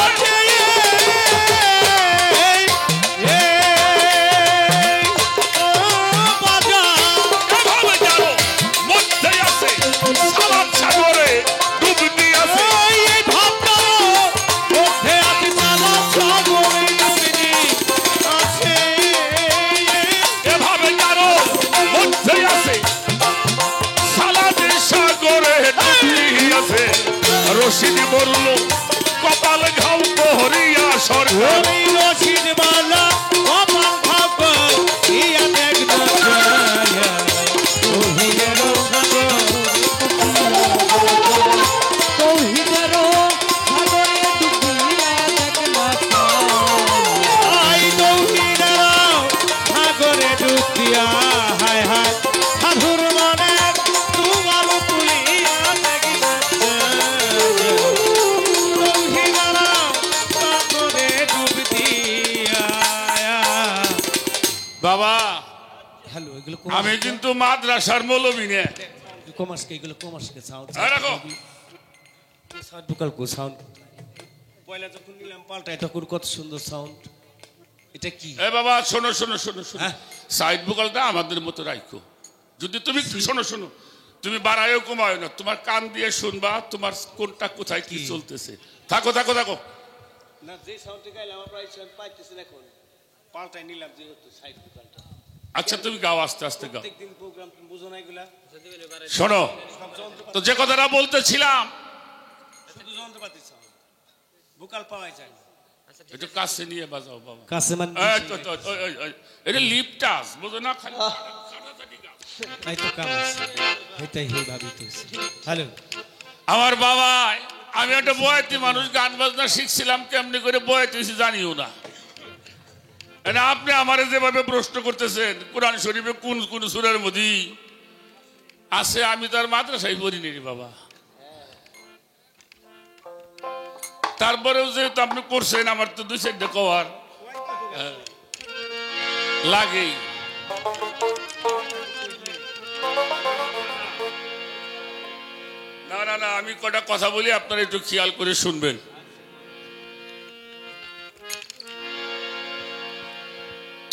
এভাবে জানো মধ্যে আছে, সালাম সাগরে ডুব দিয়াছে। এভাবে জানো মধ্যে আছে, সালামের সাগরে ডুব দিয়াছে। রশিদ বলল কপাল ঘাও প্রহরিয়া সরকার, আমি কিন্তু মাদ্রাসার মৌলবি নে কমার্সকে এগুলো কমার্সকে সাউন্ড রাখো সাউন্ড ভোকাল কো সাউন্ড পয়লা যখন নিলাম পাল্টায় তখন কত সুন্দর সাউন্ড এটা কি এ বাবা শোনো শোনো শোনো শোনো হ্যাঁ। সাইড ভোকালটা আমাদের মতো রাখো যদি তুমি শোনো শোনো তুমি বাড়ায়ও কমায়ও না তোমার কান দিয়ে শুনবা তোমার কোনটা কোথায় কি চলতেছে থাকো থাকো থাকো না যে সাউন্ডে গাইলে আমার প্রায় সাউন্ড পাইতেছেন এখন পাল্টায় নিলাম যেহেতু সাইড ভোকালটা আচ্ছা তুমি গাও আস্তে আস্তে গাও প্রত্যেকদিন প্রোগ্রাম তুমি বুঝো না এগুলা শোনো সব যন্ত্রপাতি তো যে কথাটা বলতেছিলাম শুধু যন্ত্রপাতি সাউন্ড ভোকাল পাওয়া যায় না একটু কাছে নিয়ে বাজাও বাবা কাছে মানে এই তো, তো, ওই, এটা লিপটাস বুঝো না খালি এই তো কাম আছে এটাই হে ভাবিতেছি হ্যালো আমার বাবা আমি একটা বয়াতি মানুষ গান বাজনা শিখছিলাম কেমনি করে বয়াতেছি জানিও না এটা আপনি আমারে যেভাবে প্রশ্ন করতেছেন কোরআন শরীফে কোন কোন সূরার মধ্যে আছে আমি তার মাদ্রাসায় পড়িনি রে বাবা তারপরেও যেহেতু আপনি করছেন আমার তো দুই সাইডে কভার লাগেই না না না আমি কটা কথা বলি আপনারা একটু খেয়াল করে শুনবেন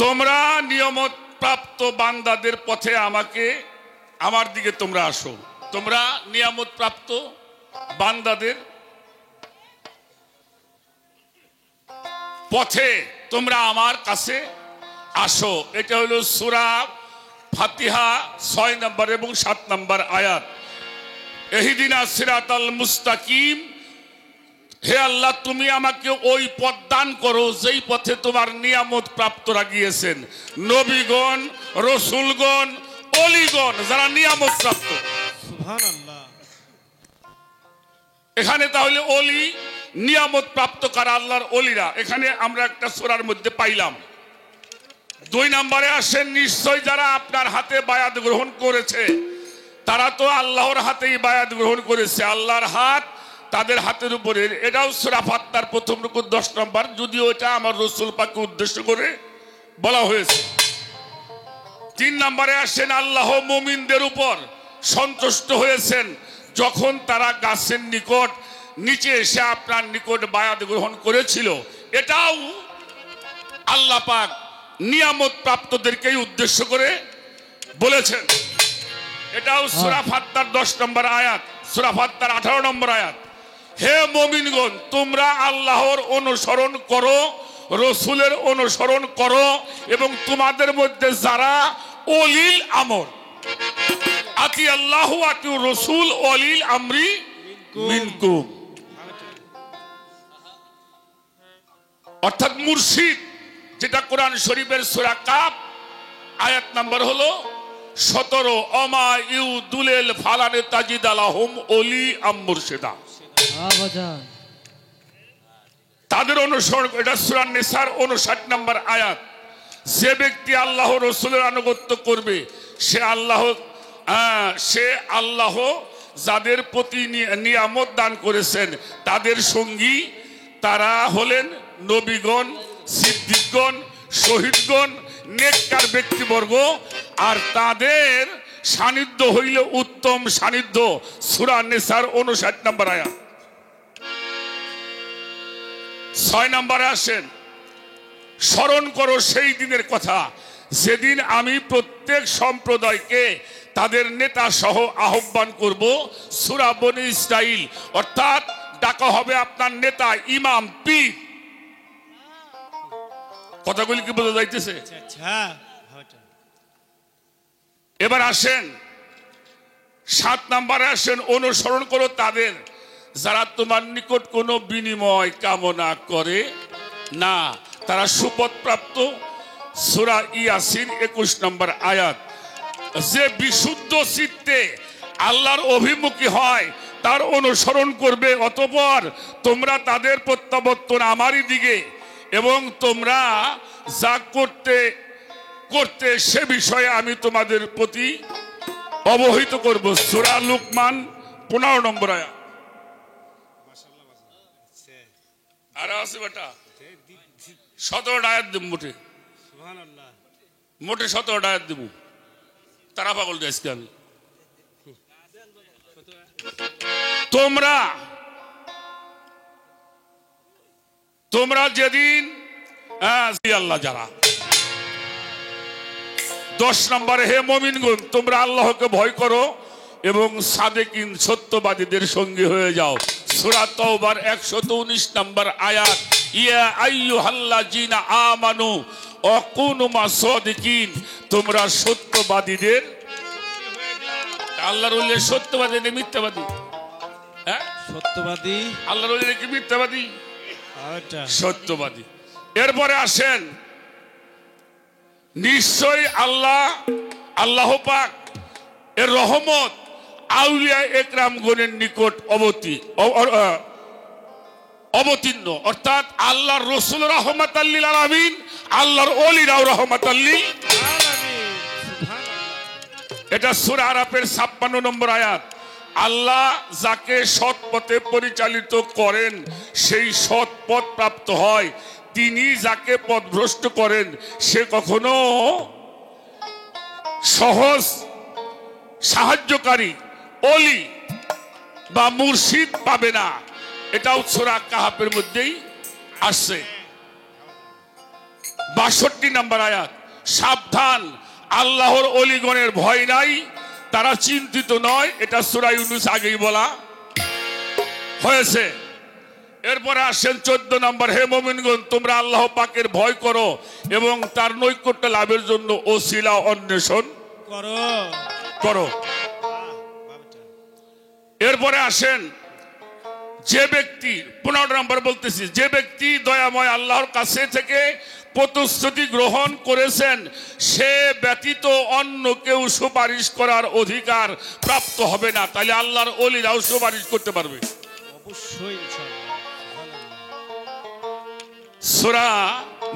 তোমরা নিয়ামত প্রাপ্ত বান্দাদের পথে আমার দিকে তোমরা আসো তোমরা নিয়ামত প্রাপ্ত বান্দাদের পথে তোমরা আমার কাছে আসো এটা হলো সূরা ফাতিহা 6 নম্বর এবং 7 নম্বর আয়াত ইহদিনা সিরাতাল মুস্তাকিম হে আল্লাহ তুমি আমাকে ওই পথ দান করো যেই পথে তোমার নিয়ামত প্রাপ্তরা গিয়েছেন নবীগণ রাসূলগণ ওলিগণ যারা নিয়ামত প্রাপ্ত সুবহানাল্লাহ এখানে তাহলে ওলি নিয়ামত প্রাপ্ত কারা আল্লাহর ওলিরা এখানে আমরা একটা সূরার মধ্যে পাইলাম 2 নম্বরে আসেন নিশ্চয় যারা আপনার হাতে বায়াত গ্রহণ করেছে তারা তো আল্লাহর হাতেই বায়াত গ্রহণ করেছে আল্লাহর হাত তাদের হাতের উপরে এটাও সূরা ফাত্তার প্রথম রুকু 10 নম্বর যদিও এটা আমার রাসূল পাককে উদ্দেশ্য করে বলা হয়েছে 3 নম্বরে আসেন আল্লাহ মুমিনদের উপর সন্তুষ্ট হয়েছেন যখন তারা গাছের নিকট নিচে এসে আপনার নিকট বায়াত গ্রহণ করেছিল এটাও আল্লাহ পাক নিয়ামত প্রাপ্তদেরকেই উদ্দেশ্য করে বলেছেন এটাও সূরা ফাত্তার 10 নম্বর আয়াত সূরা ফাত্তার 18 নম্বর আয়াত হে মুমিনগণ তোমরা আল্লাহর অনুসরণ করো রাসূলের অনুসরণ করো এবং তোমাদের মধ্যে যারা ওলিল আমর আতি আল্লাহ আতি রাসূল ওলিল আমরি মিনকুম অর্থাৎ মুর্শিদ যেটা কোরআন শরীফের সূরা কাফ আয়াত নাম্বার হলো 17 অমা ইউ দুলেল ফালানে তাজিদ আলাহুম ওলি আম মুর্শিদা বাজান তাদের অনুসরণ এটা সূরা নিসার 59 নম্বর আয়াত যে ব্যক্তি আল্লাহ রাসূলের আনুগত্য করবে সে আল্লাহ যাদের প্রতি নিয়ামত দান করেছেন তাদের সঙ্গী তারা হলেন নবীগণ সিদ্দিকগণ শহীদগণ নেককার ব্যক্তিবর্গ আর তাদের সান্নিধ্য হইল উত্তম সান্নিধ্য সূরা নিসার 59 নম্বর আয়াত 6 নম্বরে আসেন স্মরণ করো সেই দিনের কথা যেদিন আমি প্রত্যেক সম্প্রদায়কে তাদের নেতা সহ আহ্বান করব সূরা বনী ইসরাইল অর্থাৎ ডাকা হবে আপনার নেতা ইমাম পীর কথাগুলি কি বোঝা যাইতেছে আচ্ছা এবার আসেন 7 নম্বরে আসেন অনুসরণ করো তাদের যারা তোমার নিকট কোনো বিনিময় কামনা করে না তারা সুপথ প্রাপ্ত সূরা ইয়াসিন 21 নম্বর আয়াত যে বিশুদ্ধ চিত্তে আল্লাহর অভিমুখী হয় তার অনুসরণ করবে অতঃপর তোমরা তাদের প্রত্যাবর্তন আমারই দিকে এবং তোমরা যা করতে সে বিষয়ে আমি তোমাদের প্রতি অবহিত করব সূরা লুকমান 15 নম্বর আয়াত আর আছে বেটা 17 আয়াত দেব মোটে 17 আয়াত দেব তারা পাগল আজকে আমি তোমরা তোমরা যেদিন আল্লাহ যারা 10 নম্বরে হে মুমিনগণ তোমরা আল্লাহকে ভয় করো এবং সাদেকিন সত্যবাদীদের সঙ্গী হয়ে যাও সূরা তাওবার 119 নম্বর আয়াত ইয়া আইয়ুহাল্লাযিনা আমানু ওয়াকুনু মাসাদিকিন তোমরা সত্যবাদীদের আল্লাহর ওলি সত্যবাদী না মিথ্যাবাদী হ্যাঁ সত্যবাদী আল্লাহর ওলি কি মিথ্যাবাদী আচ্ছা সত্যবাদী এরপরে আসেন নিশ্চয় আল্লাহ পাক এর রহমত আউলিয়া একরামগণের নিকট অবতীর্ণ অর্থাৎ আল্লাহর রাসূল রাহমাতাল লিল আলামিন আল্লাহর ওলিরাও রাহমাতাল লিল আলামিন সুবহানাল্লাহ এটা সূরা আরাফের 56 নম্বর আয়াত আল্লাহ যাকে সৎ পথে পরিচালিত করেন সেই সৎ পথ প্রাপ্ত হয় তিনি যাকে পথভ্রষ্ট করেন সে কখনো সহজ সাহায্যকারী ওলি বা মুর্শিদ পাবে না এটাও সূরা কাহাফের মধ্যেই আসছে 62 নম্বর আয়াত সাবধান আল্লাহর ওলিগণের ভয় নাই তারা চিন্তিত নয় এটা সূরা ইউনূস আগেই বলা হয়েছে এরপরে আসেন 14 নম্বর হে মুমিনগণ তোমরা আল্লাহ পাকের ভয় করো এবং তার নৈকট্য লাভের জন্য ওসিলা অন্বেষণ করো এরপরে আসেন যে ব্যক্তি 15 নম্বর বলতেছি যে ব্যক্তি দয়াময় আল্লাহর কাছে থেকে প্রতিশ্রুতি গ্রহণ করেছেন সে ব্যতীত অন্য কেউ সুপারিশ করার অধিকার প্রাপ্ত হবে না তাহলে আল্লাহর ওলিরাও সুপারিশ করতে পারবে অবশ্যই ইনশাআল্লাহ সূরা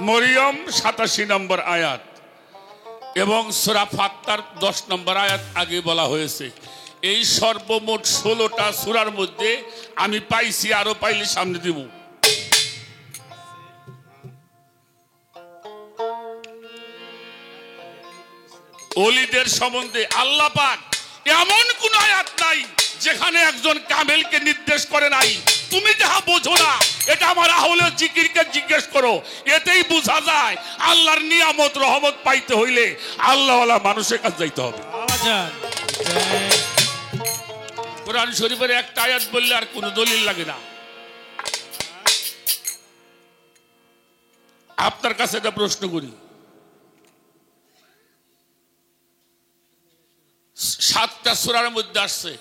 মরিয়ম 87 নম্বর আয়াত এবং সূরা ফাত্তার 10 নম্বর আয়াত আগে বলা হয়েছে এই সর্বমোট 16টা সূরার মধ্যে আমি পাইছি আরো পাইলে সামনে দিব ওলিদের সম্বন্ধে আল্লাহ পাক এমন কোন আয়াত নাই যেখানে একজন কামেলকে নির্দেশ করে নাই তুমি যাহা বোঝো না এটা আমার আহলে জিকিরকে জিজ্ঞেস করো এতেই বোঝা যায় আল্লাহর নিয়ামত রহমত পাইতে হইলে আল্লাহওয়ালা মানুষের কাছে যাইতে হবে কোরআন শরীফের একটা আয়াত বললে আর কোনো দলিল লাগে না আপনার কাছে একটা প্রশ্ন করি 7টা সূরার মধ্যে আসছে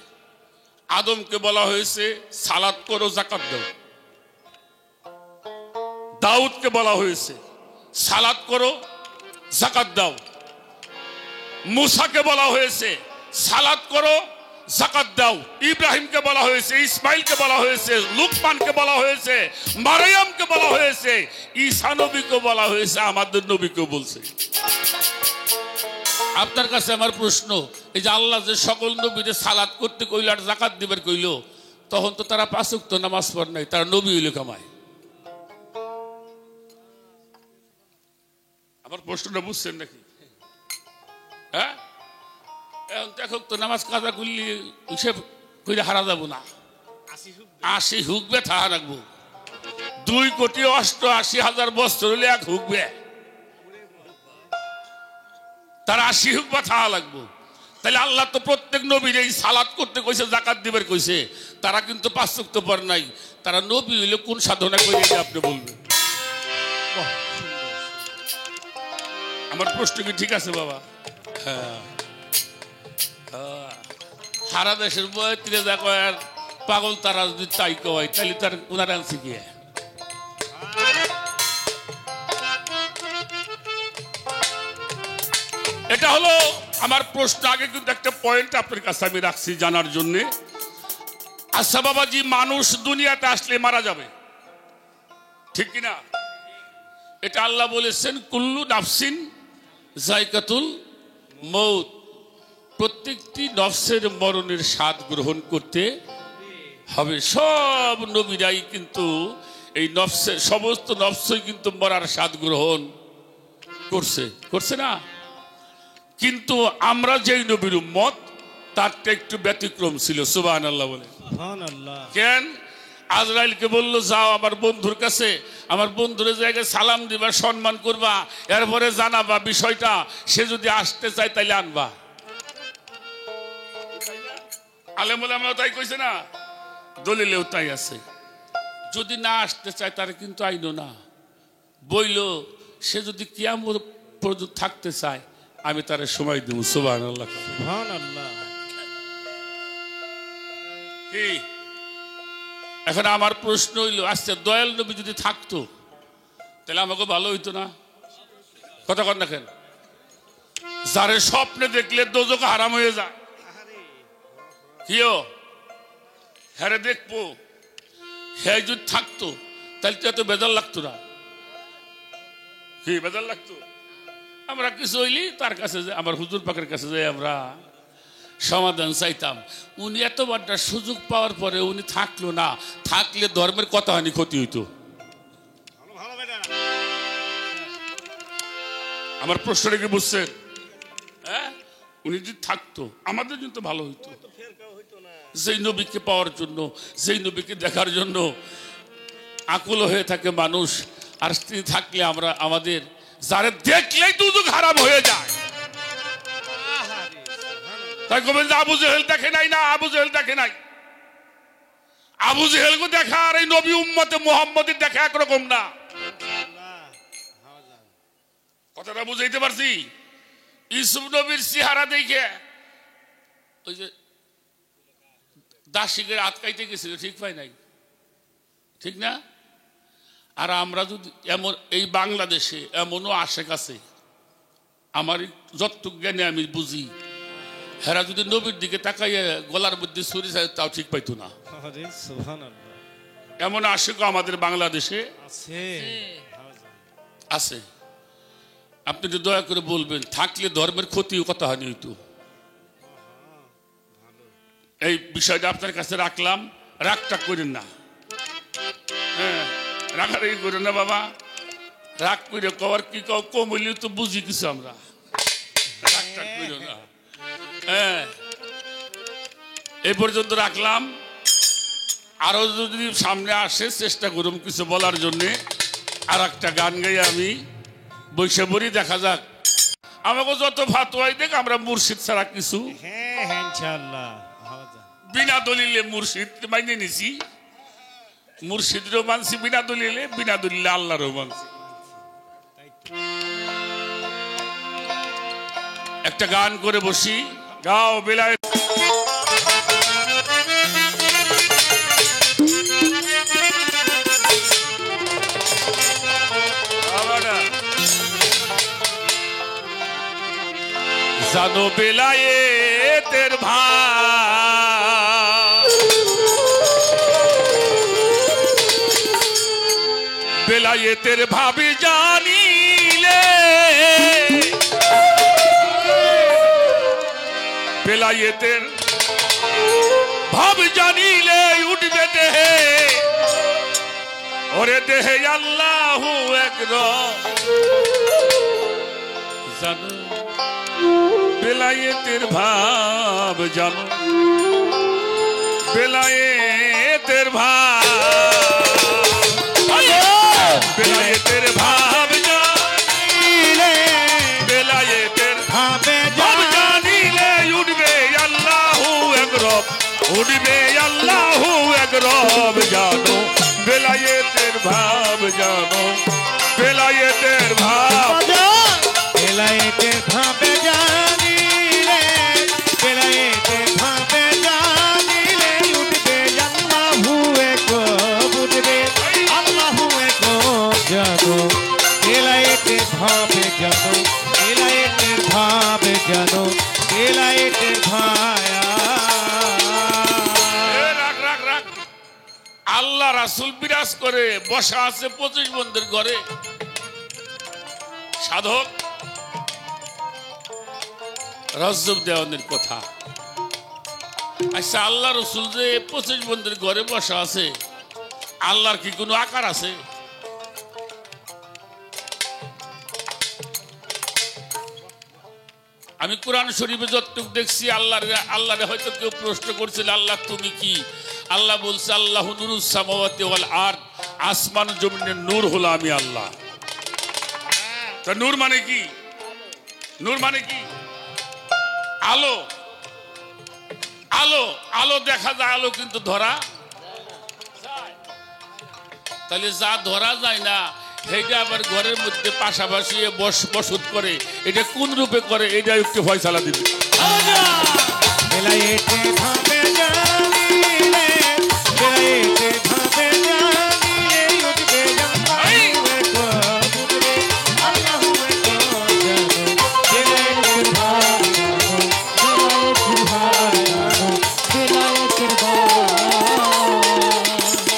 আদমকে বলা হয়েছে সালাত করো যাকাত দাও দাউদকে বলা হয়েছে সালাত করো যাকাত দাও মুসাকে বলা হয়েছে সালাত করো যাকাত দাও ইব্রাহিমকে বলা হয়েছে ইসমাইলকে বলা হয়েছে লুকমানকে বলা হয়েছে মারয়ামকে বলা হয়েছে ঈসা নবীকে বলা হয়েছে আমাদের নবীকে বলছে আপনার কাছে আমার প্রশ্ন এই যে আল্লাহ যে সকল নবীদের সালাত করতে কইল আর যাকাত দিবার কইল তখন তো তারা 5 ওয়াক্ত নামাজ পড়ে নাই তারা নবী হইল কামায় আমার প্রশ্নটা বুঝছেন নাকি হ্যাঁ এখন দেখো তো নামাজ কাজা করলি হিসেব করে হারা যাবো না 80 হুকবে থাকা রাখবো 2,88,000 বছর হলে এক হুকবে তার 80 হুকবা থাকা লাগবো তাহলে আল্লাহ তো প্রত্যেক নবীর এই সালাত করতে কইছে যাকাত দিবার কইছে তারা কিন্তু 5 ওয়াক্ত পড়ে নাই তারা নবী হইলে কোন সাধনা করে আপনি বলবেন আমার প্রশ্ন কি ঠিক আছে বাবা হ্যাঁ সারা দেশের বয়ত্রে দেখো আর পাগল তারা যদি তাই কয় তাহলে তার ওনার আনছে কি এটা হলো আমার প্রশ্ন আগে কিন্তু একটা পয়েন্ট আপনার কাছে আমি রাখছি জানার জন্য আচ্ছা বাবাজি মানুষ দুনিয়াতে আসলে মারা যাবে ঠিক কিনা এটা আল্লাহ বলেছেন কুল্লু নাফসিন যায়কাতুল মউত প্রত্যেকটি নফসের মরণের স্বাদ গ্রহণ করতে হবে সব নবীরাই কিন্তু এই নফসের সমস্ত নফসই কিন্তু মরার স্বাদ গ্রহণ করছে না কিন্তু আমরা যেই নবীর উম্মত তারটা একটু ব্যতিক্রম ছিল। সুবহানাল্লাহ বলে। সুবহানাল্লাহ। কেন? আজরাইলকে বলল যাও আমার বন্ধুর কাছে, আমার বন্ধুর জায়গায় সালাম দিবা, সম্মান করবা, এরপরে জানাবা বিষয়টা, সে যদি আসতে চায় তাইলে আনবা। আলেম ওলামাও তাই কইছে না, দলিলেও তাই আছে। যদি না আসতে চায় তার কিন্তু আইনো না, বইল সে যদি কিয়ামত পর্যন্ত থাকতে চায় আমি তার সময় দেব। সুবহানাল্লাহ। সুবহানাল্লাহ। কি এখন আমার প্রশ্ন হইল, আচ্ছা দয়াল নবী যদি থাকতো তাহলে আমাকে ভালো হইতো না? কথা কন দেখেন, যারে স্বপ্নে দেখলে দোজখ হারাম হয়ে যায়, কিও হ্যারে দেখবো, হ্যাঁ যদি থাকতো তাহলে তো এত বেজার লাগতো না। কি বেজার লাগতো? আমরা কিছু হইলি তার কাছে, আমার হুজুর পাকের কাছে যাই আমরা সমাধান চাইতাম। উনি এত বড়টা সুযোগ পাওয়ার পরে উনি থাকলো না, থাকলে ধর্মের কতখানি ক্ষতি হইতো। আমার প্রশ্নটা কি বুঝছেন? হ্যাঁ, উনি যদি থাকতো আমাদের জন্য তো ভালো হইতো। যেই নবীকে পাওয়ার জন্য, যেই নবীকে দেখার জন্য আকুল হয়ে থাকে মানুষ, আর তিনি থাকলে আমরা আমাদের যারা দেখলেই দুদুক হারাম হয়ে যায়। তাই কবেন যে আবু জেহেল দেখে নাই, না আবু জেহেল দেখে নাই। আবু জেহেলকে দেখা আর এই নবী উম্মতে মুহাম্মদের দেখা একরকম না। কথাটা বুঝাইতে পারছি? ইউসুফ নবীর চেহারা দেখে ওই যে দাসিকের আটকাইতে গেছিল, ঠিক পাই নাই, ঠিক না? আর আমরা যদি এমন এই বাংলাদেশে এমনও আশেক আছে, আমার যতটুকু জ্ঞানে আমি বুঝি, হেরা যদি নবীর দিকে তাকাইয়া গলার মধ্যে ছুরি যায় তাও ঠিক পাইতো না। সুবহানাল্লাহ। এমন আশেক আমাদের বাংলাদেশে আছে আছে। আপনি যদি দয়া করে বলবেন, থাকলে ধর্মের ক্ষতি কথা হয়নি হইতো। এই বিষয়টা আপনার কাছে রাখলাম, রাগটা করেন না। হ্যাঁ, রাগারাগি করেন না বাবা, রাগ করে কবার কি কম হইলে তো বুঝি কিছু আমরা, রাগটা করেন না। হ্যাঁ, এই পর্যন্ত রাখলাম। আরো যদি সামনে আসে চেষ্টা করুন কিছু বলার জন্য। আর একটা গান গাই আমি বৈশে বলি, দেখা যাক। আমাকে যত ফাতোয়াই দেখ, আমরা মুর্শিদ ছাড়া কিছু হ্যাঁ হ্যাঁ ইনশাআল্লাহ বিনা দলিলে মুর্শিদ মাইনে নিছি, মুর্শিদরও মানছি বিনা দলিলে, বিনা দলিলে আল্লাহরও মানছি। একটা গান করে বসি, গাও বেলায় জানো বেলায়েতের ভাব, বেলায়েতের ভাবি জানিলে, বেলায়েতের ভাব জানিলে উঠবে দেহে, ওরে দেহে আল্লাহু একরব। জানো বেলায়েতের ভাব, জানো বেলায়েতের ভাব, বেলায়েতের ভাব জানিলে, বেলায়েতের ভাব জানিলে উঠবে আল্লাহু একরব, উঠবে আল্লাহু একরব। জানো বেলায়েতের ভাব, জানো বেলায়েতের ভাব, বেলায়েতের ভাবে জানিলে, বেলায়েতের ভাবে জানিলে উঠবে আল্লাহু একরব, উঠবে আল্লাহু একরব। জানো বেলায়েতের ভাবে, জানো বেলায়েতের ভাবে, জানো বেলায়েতের ভায়া। রাখ রাখ রাখ। আল্লাহ রাসূল বিরাজ করে বসা আছে 25 বন্ধের ঘরে, সাধক রজব দেওয়ানের কথা। আচ্ছা, আল্লাহ রসুল যে 25 বন্ধের ঘরে বসা আছে, আল্লাহর কি কোনো আকার আছে? আমি আমি কোরআন শরীফে যতটুকু দেখছি আল্লাহরে হয়তো কেউ প্রশ্ন করছিল আল্লাহ তুমি কি, আল্লাহ বলছে আল্লাহু নূরুস সামাওয়াতি ওয়াল আরদ, আসমান জমিনের নূর হলো আমি আল্লাহ। তা নূর মানে কি? নূর মানে কি? আলো। আলো আলো দেখা যায়, আলো কিন্তু ধরা যায়। তাহলে যা ধরা যায় না সেইটা আবার ঘরের মধ্যে পাশাপাশি বসত করে, এটা কোন রূপে করে এটা একটু ফয়সালা দিবে।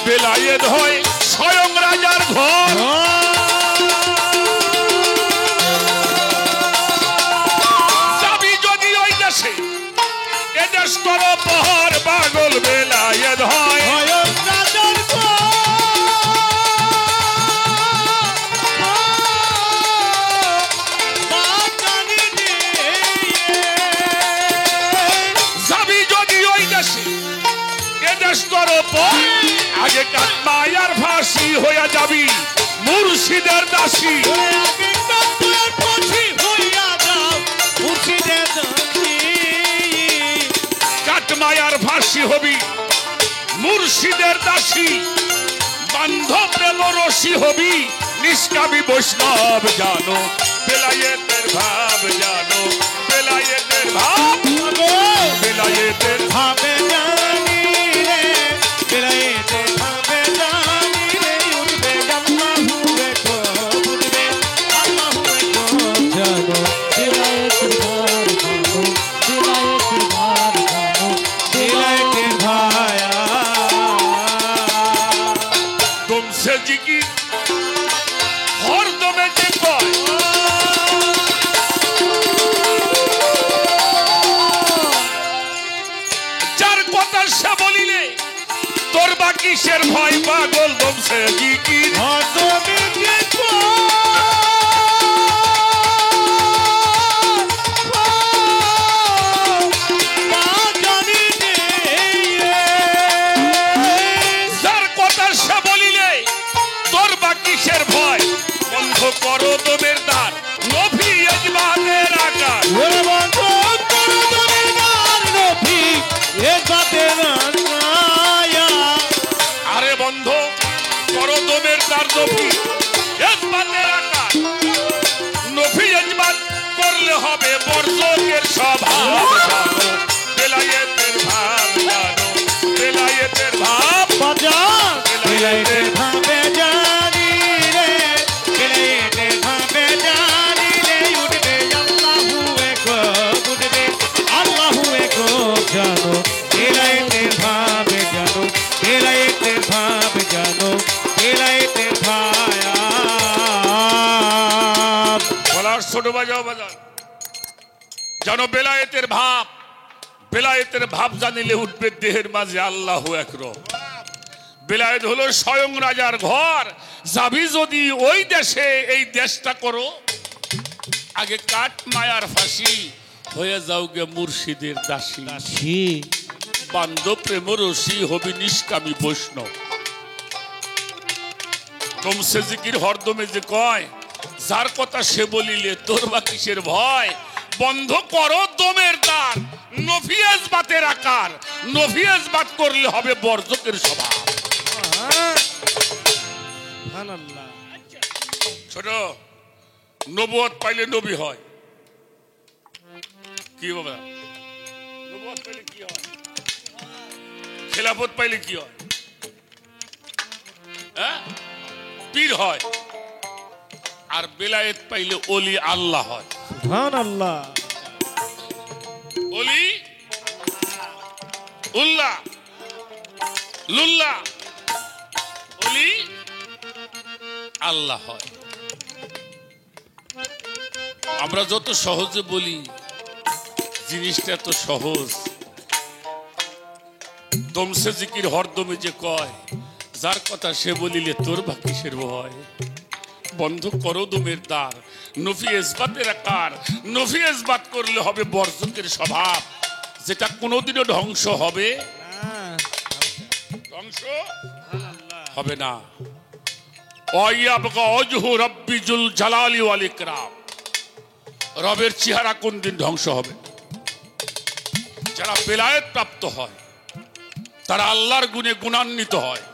বেলায়েত হয় স্বয়ং রাজার ঘর, চাবি যদি ওই দেশে এ দেশ করো পহর, পাগল বেলায়েত হয় চাবি যদি ওই দেশে এ দেশ করো পহর, আগে কাটমায়ার ফাঁসি হইয়া যাবি মুর্শিদের দাসী। কাটমায়ার ফাঁসি হবি মুর্শিদের দাসী, বান্ধব প্রেম রসি হবি নিষ্কামী বৈষ্ণব। জানো বেলায়েতের ভাব, জানো বেলায়েতের ভাব, বেলায়েতের ভাবে জানি রে, বেলায়েতের ভাবে জানি রে, উঠবে আল্লাহু একবার, উঠবে আল্লাহু একবার। জানো বেলায়েতের ভাব, জানো বেলায়েতের ভাব, জানো বেলায়েতের ভায়া তুমসে জিকির হরদমে যে কয়, যার কথা সে বলিলে তোর বা কিসের ভয়, পাগল তুমসে জিকির হরদমে যে কিসের ভয়, বন্ধ করো দমের দ্বার, নবী ইজবাতের আকার, বন্ধ করো দমের দ্বার, নবী ইজবাতের আকার। আরে বন্ধ করো দমের দ্বার, নবী ইজবাতের আকার, নবী ইজবাত করলে হবে বর্জকের স্বভাব। জানো বেলায়েতের ভাব, জানো বেলায়েতের ভাব, বাজান বেলায়েতের ভাবে জানি রে, বেলায়েতের ভাবে জানি রে, উঠবে আল্লাহু একবার, উঠবে আল্লাহু একবার। জানো বেলায়েতের ভাবে, জানো বেলায়েতের ভাবে, জানো বেলায়েতের ভায়া। বলার ছোট বাজাও বাজান, জানো বেলায়েতের ভাব, বেলায়েতের ভাব জানিলে উঠবে দেহের মাঝে আল্লাহু একবার। বেলায়েত হলো স্বয়ং রাজার ঘর, যাবি যদি ওই দেশে এই দেশটা করো, আগে কাট মায়ার ফাঁসি হয়ে যাও গে মুর্শিদের দাসী, বান্ধব প্রেম রসি হবি নিষ্কামী বৈষ্ণব। তুমসে জিকির হরদমে যে কয়, যার কথা সে বলিলে তোর বা কিসের ভয়, বন্ধ করো দমের দ্বার, নফি ইজবাতের আকার, নফি ইজবাত করলে হবে বর্জকের স্বভাব। ছোট নবুয়ত পাইলে নবী হয়, কি বাবা? নবুয়ত পাইলে কি হয়? খেলাফত পাইলে কি হয়? পীর হয়। আর বেলায়েত পাইলে ওলি আল্লাহ হয়। সুবহানাল্লাহ। ওলি উল্লাহ লুল্লাহ, ওলি আল্লাহ হয়। আমরা যত সহজে বলি জিনিসটা এত সহজ। দমসে জিকির হরদমে যে কয়, যার কথা সে বলিলে তোর বা কিসের ভয়, বন্ধ করো দমের দ্বার, নফি ইসবাতের আকার। নফি ইসবাত করলে হবে বর্জকের স্বভাব, যেটা কোনোদিনও ধ্বংস হবে ধ্বংস হবে না। ওয়াইয়াবকা ওয়াজহু রাব্বি যুল জালালি ওয়াল ইকরাম। রবের চেহারা কোন দিন ধ্বংস হবে? যারা বেলায়েত প্রাপ্ত হয় তারা আল্লাহর গুণে গুণান্বিত হয়,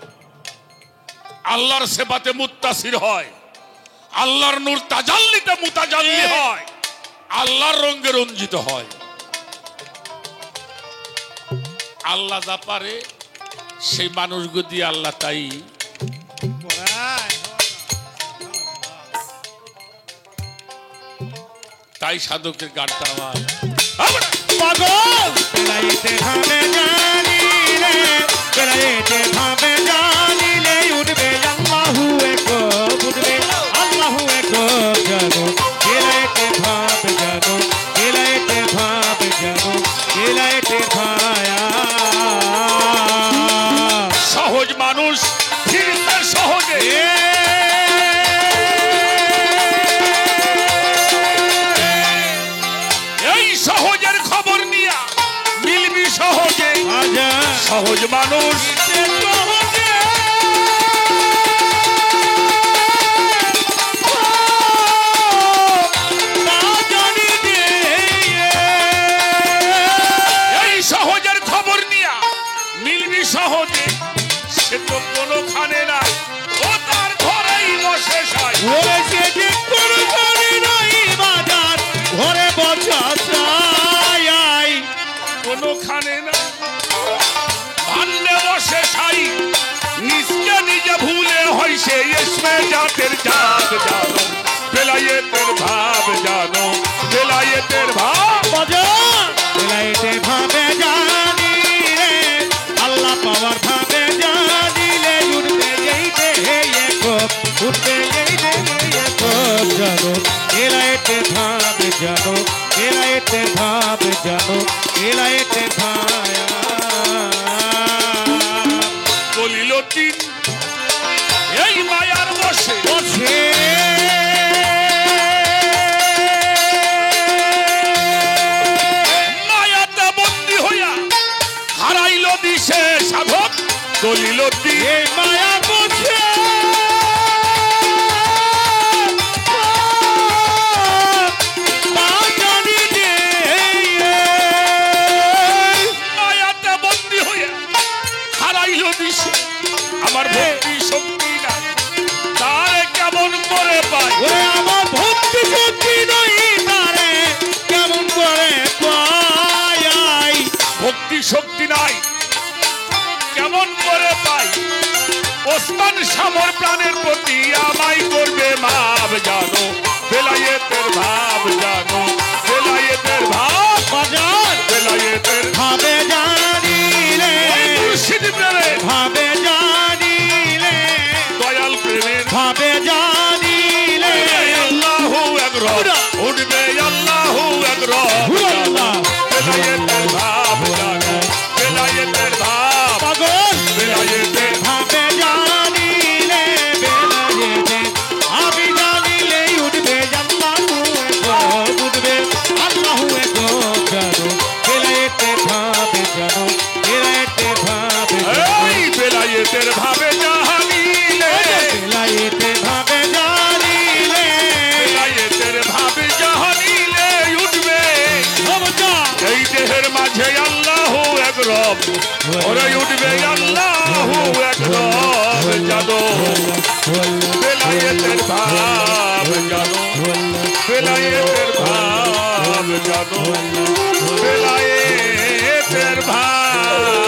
আল্লাহর সেবাতে মুত্তাসির হয়, আল্লাহর নূর তাজাল্লিতে মুতাজাল্লি হয়, আল্লাহর রঙে রঞ্জিত হয়। আল্লাহ যা পারে সেই মানুষগুলো দিয়ে আল্লাহ তাই। তাই সাধকের গানটা আমার পাগল বেলায়েতে ভাবে জানিলে, বেলায়েতে ভাবে জানিলে উঠবে আল্লাহু একবার, উঠবে আল্লাহু একবার জানো। বেলায়েতে ভাবে জানো, বেলায়েতে ভাবে জানো, বেলায়েতে ভায়া। সহজ মানুষ ফিরতে সহজে, এই সহজের খবর নিয়া মিলবি সহজে। সহজ মানুষ এই সহজের খবর নিয়া মিলবি সহজে। সে তো কোনোখানে নাই, ও তার ঘরেই বসে সাই। ঘরে বসা চাই কোনোখানে নাই, ভান্ডে বসে সাই। নিজকে নিজে ভুলে হইছে ইসমে জাতের জাত জানো, বেলায়েতের ভাব জানো, বেলায়েতের ভাব। বেলায়েতে ভাবে জানি রে, আল্লাহ পাওয়ার ভাবে জানিলে উঠবে এই দেহে একক, উঠবে এই দেহে একক জানো। বেলায়েতে ভাবে জানো, বেলায়েতে ভাবে জানো, বেলায়েতে ভায়া। বলিল তিন এই মায়ার বসে বসে মায়াতে বন্দী হইয়া হারাইল দিশে সাধক। দলিল তিন এই মায়া বসে মায়াতে বন্দী হইয়া হারাইল দিশে। আমার ভক্তি শক্তি নাই, তারে কেমন করে পাই? ওরে আমার ভক্তি শক্তি নাই, তারে কেমন করে পাই? ভক্তি শক্তি নাই, কেমন করে পাই? ওসমান সামর প্রাণের প্রতি আমায় করবে মাপ জানো, বেলায়েতের ভাব জানো, বেলায়েতের ভাব। বাজার বেলায়েতের ভাবে জানিলে, মুর্শিদ প্রেমে ভাবে জানিলে, দয়াল প্রেমের ভাবে জানিলে আল্লাহু একরব, উঠবে আল্লাহু একরব জানো, বেলায়েতের ভাব জানো, বেলায়েতের ভাব। পাগল বেলায়েতের ভাবে জানিলে, বেলায়েতে আমি জানিলে উঠবে আল্লাহু একবার, উঠবে আল্লাহু একবার জানো। বেলায়েতে ভাবে জানো, বেলায়েতে ভাবে জানো, এই বেলায়েতের ভাবে জানিলে, বেলায়েতে ভাবে জানিলে বেলায়েতের ভাবে জানিলে উঠবে এই দেহের মাঝে আল্লাহু একরব, ওরে উঠবে আল্লাহু একরব জানো, বেলায়েতের ভাব জানো, বেলায়েতের ভাব জানো, বেলায়েতের ভাব।